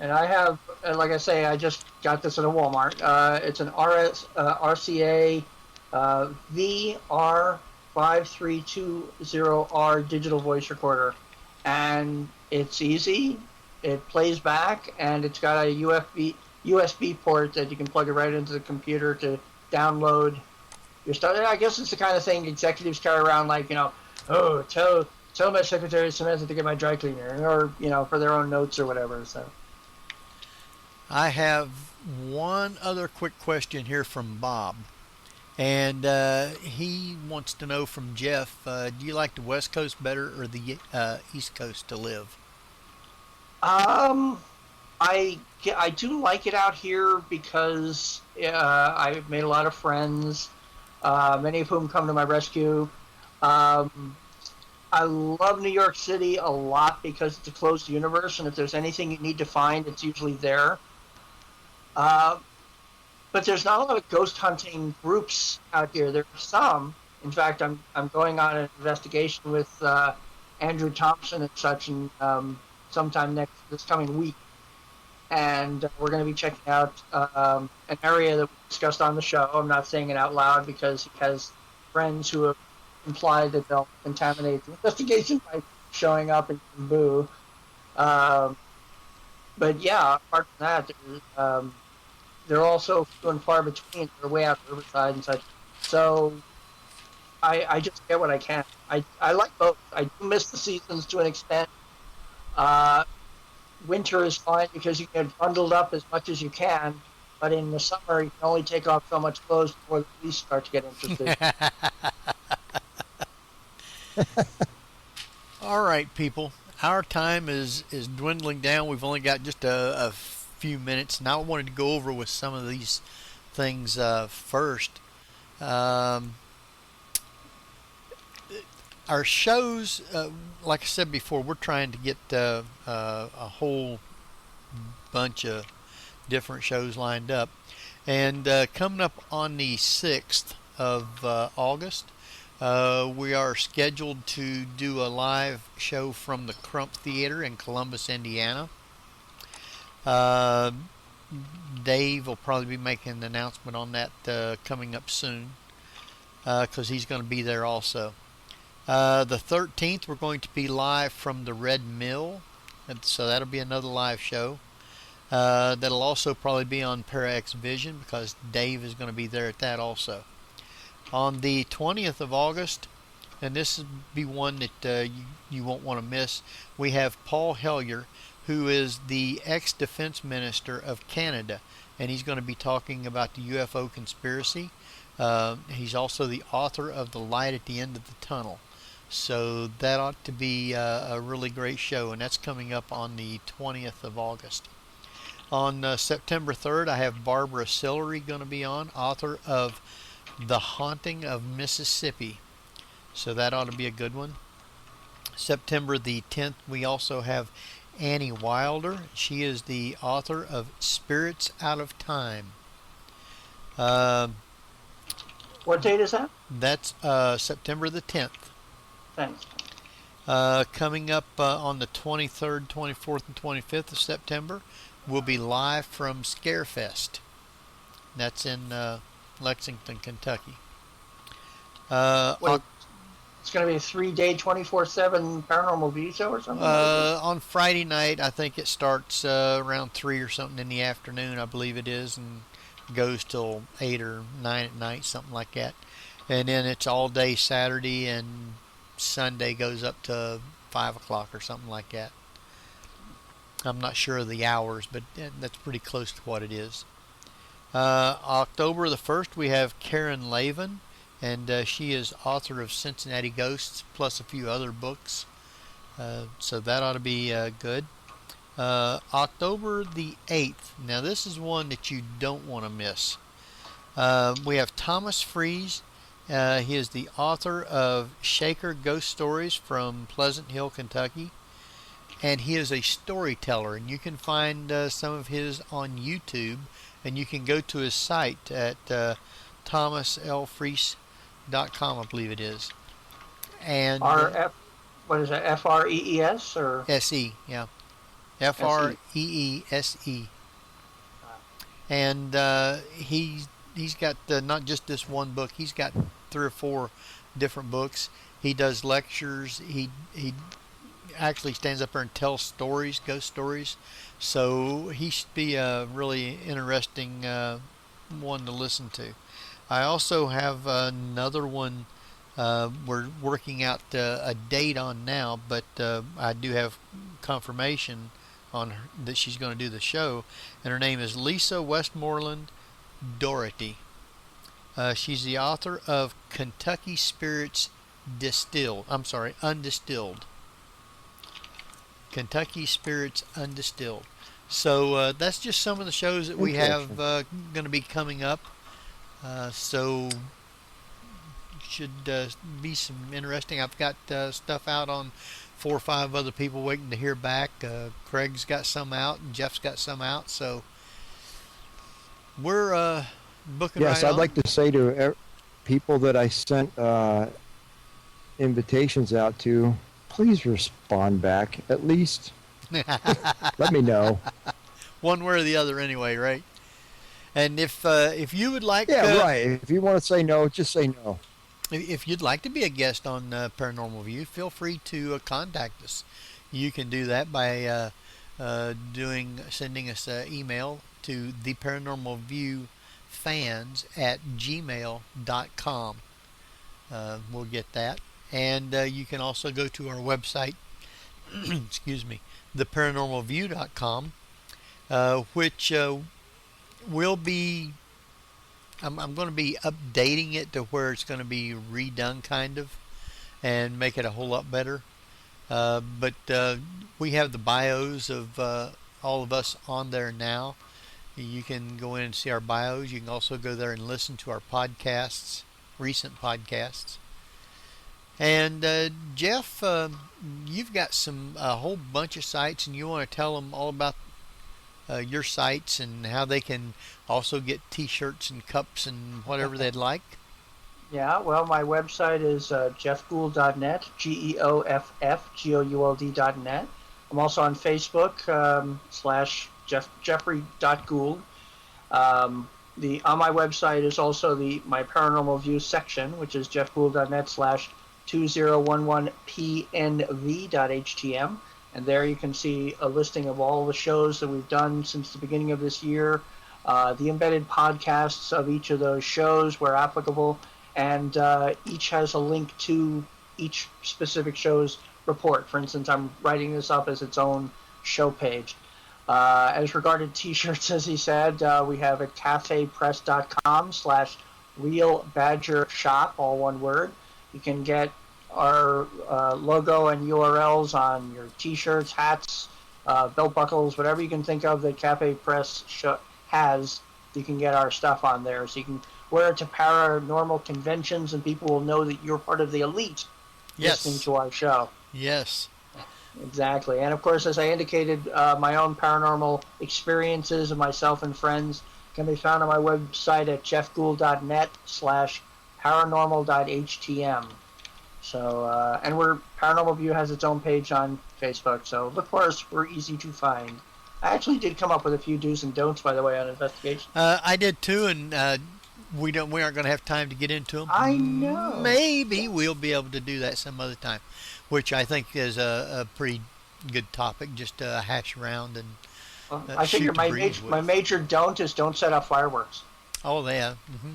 And I have, like I say, I just got this at a Walmart. It's an RCA VR5320R digital voice recorder. And it's easy. It plays back, and it's got a USB port that you can plug it right into the computer to download your stuff. I guess it's the kind of thing executives carry around, like, you know, oh, tell my secretary Samantha to get my dry cleaner, or, you know, for their own notes or whatever. So I have one other quick question here from Bob. And he wants to know from Jeff, do you like the West Coast better or the East Coast to live? I do like it out here because I've made a lot of friends, many of whom come to my rescue. I love New York City a lot because it's a closed universe, and if there's anything you need to find, it's usually there. But there's not a lot of ghost hunting groups out here. There are some. In fact, I'm going on an investigation with Andrew Thompson and such, and sometime this coming week, and we're going to be checking out an area that we discussed on the show. I'm not saying it out loud because he has friends who have implied that they'll contaminate the investigation by showing up and boo. But yeah, apart from that, they're also few and far between. They're way out Riverside and such. So I just get what I can. I like both. I do miss the seasons to an extent. Winter is fine because you get bundled up as much as you can. But in the summer, you can only take off so much clothes before the police start to get interested. All right, people. Our time is dwindling down. We've only got just a few minutes. Now I wanted to go over with some of these things first. Our shows, like I said before, we're trying to get a whole bunch of different shows lined up. And coming up on the 6th of August, we are scheduled to do a live show from the Crump Theater in Columbus, Indiana. Dave will probably be making an announcement on that coming up soon because he's going to be there also. The 13th, we're going to be live from the Red Mill, and so that'll be another live show. That'll also probably be on ParaX Vision because Dave is going to be there at that also. On the 20th of August, and this will be one that you won't want to miss, we have Paul Hellyer, who is the ex-defense minister of Canada, and he's going to be talking about the UFO conspiracy. He's also the author of The Light at the End of the Tunnel. So that ought to be a really great show, and that's coming up on the 20th of August. On September 3rd, I have Barbara Sillery going to be on, author of The Haunting of Mississippi. So that ought to be a good one. September the 10th, we also have Annie Wilder. She is the author of Spirits Out of Time. What date is that? That's September the 10th. Thanks. Coming up on the 23rd, 24th, and 25th of September, we'll be live from Scarefest. That's in Lexington, Kentucky. Wait, it's going to be a 3-day, 24/7 Paranormal View show or something? On Friday night, I think it starts around 3 or something in the afternoon, I believe it is, and goes till 8 or 9 at night, something like that. And then it's all day Saturday, and Sunday goes up to 5 o'clock or something like that. I'm not sure of the hours, but that's pretty close to what it is. October the 1st, we have Karen Lavin, and she is author of Cincinnati Ghosts, plus a few other books. So that ought to be good. October the 8th. Now this is one that you don't want to miss. We have Thomas Fries. He is the author of Shaker Ghost Stories from Pleasant Hill, Kentucky. And he is a storyteller, and you can find some of his on YouTube, and you can go to his site at thomaslfreese.com, I believe it is. And what is that, F-R-E-E-S or? S-E, yeah. F-R-E-E-S-E. And he's got not just this one book, he's got 3 or 4 different books. He does lectures, he actually stands up there and tells stories, ghost stories. So he should be a really interesting one to listen to. I also have another one we're working out a date on now, but I do have confirmation that she's going to do the show, and her name is Lisa Westmoreland Doherty. She's the author of Kentucky Spirits Undistilled. Kentucky Spirits Undistilled. So that's just some of the shows that we have going to be coming up. So should be some interesting. I've got stuff out on 4 or 5 other people waiting to hear back. Craig's got some out, and Jeff's got some out. So we're booking. Yes, right I'd on. like to say to people that I sent invitations out to, please respond back. At least let me know. One way or the other, anyway, right? And if you would like, right. If you want to say no, just say no. If you'd like to be a guest on Paranormal View, feel free to contact us. You can do that by sending us an email to theparanormalviewfans@gmail.com. We'll get that. And you can also go to our website, excuse me, theparanormalview.com, which will be, I'm going to be updating it to where it's going to be redone kind of and make it a whole lot better. But we have the bios of all of us on there now. You can go in and see our bios. You can also go there and listen to our podcasts, recent podcasts. And Jeff, you've got a whole bunch of sites, and you want to tell them all about your sites and how they can also get T-shirts and cups and whatever they'd like. Yeah, well, my website is jeffgould.net, GEOFFGOULD.net. I'm also on Facebook, /Geoffrey.Gould. On my website is also my Paranormal View section, which is jeffgould.net/2011pnv.htm. And there you can see a listing of all the shows that we've done since the beginning of this year, the embedded podcasts of each of those shows where applicable, and each has a link to each specific show's report. For instance, I'm writing this up as its own show page. As regarded T-shirts, as he said, we have at cafepress.com/realbadgershop, all one word. You can get our logo and URLs on your T-shirts, hats, belt buckles, whatever you can think of that Cafe Press has. You can get our stuff on there, so you can wear it to paranormal conventions, and people will know that you're part of the elite listening to our show. Yes. Exactly. And of course, as I indicated, my own paranormal experiences of myself and friends can be found on my website at jeffgould.net/paranormal.htm. So, and Paranormal View has its own page on Facebook, so look for us. We're easy to find. I actually did come up with a few do's and don'ts, by the way, on investigation. I did too, and we aren't going to have time to get into them. I know. Maybe we'll be able to do that some other time, which I think is a pretty good topic, just to hash around and I figure my major don't is don't set up fireworks. Oh, yeah. Mm-hmm.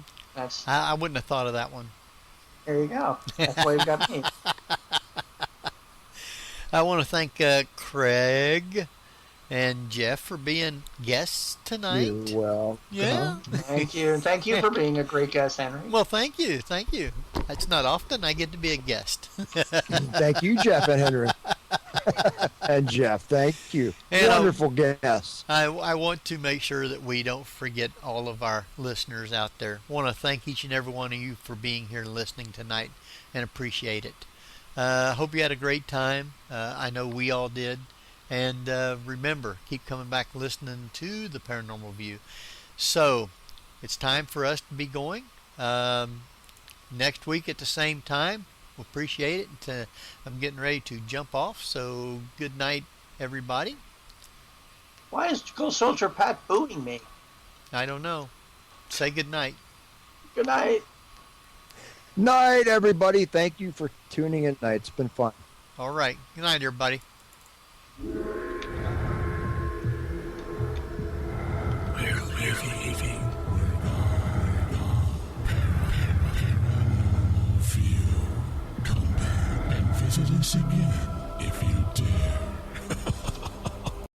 I wouldn't have thought of that one. There you go. That's why you got me. I want to thank Craig and Jeff for being guests tonight. You're welcome. Yeah. Thank you. And thank you for being a great guest, Henry. Well, thank you. Thank you. It's not often I get to be a guest. Thank you, Jeff and Henry. And Jeff, thank you. And wonderful guests. I want to make sure that we don't forget all of our listeners out there. I want to thank each and every one of you for being here and listening tonight, and appreciate it. I hope you had a great time. I know we all did. And remember, keep coming back listening to the Paranormal View. So, it's time for us to be going. Next week at the same time. We'll appreciate it. I'm getting ready to jump off, so good night, everybody. Why is Ghost Soldier Pat booing me? I don't know. Say good night. Good night. Night, everybody. Thank you for tuning in tonight. It's been fun. All right. Good night, everybody. Visit us again.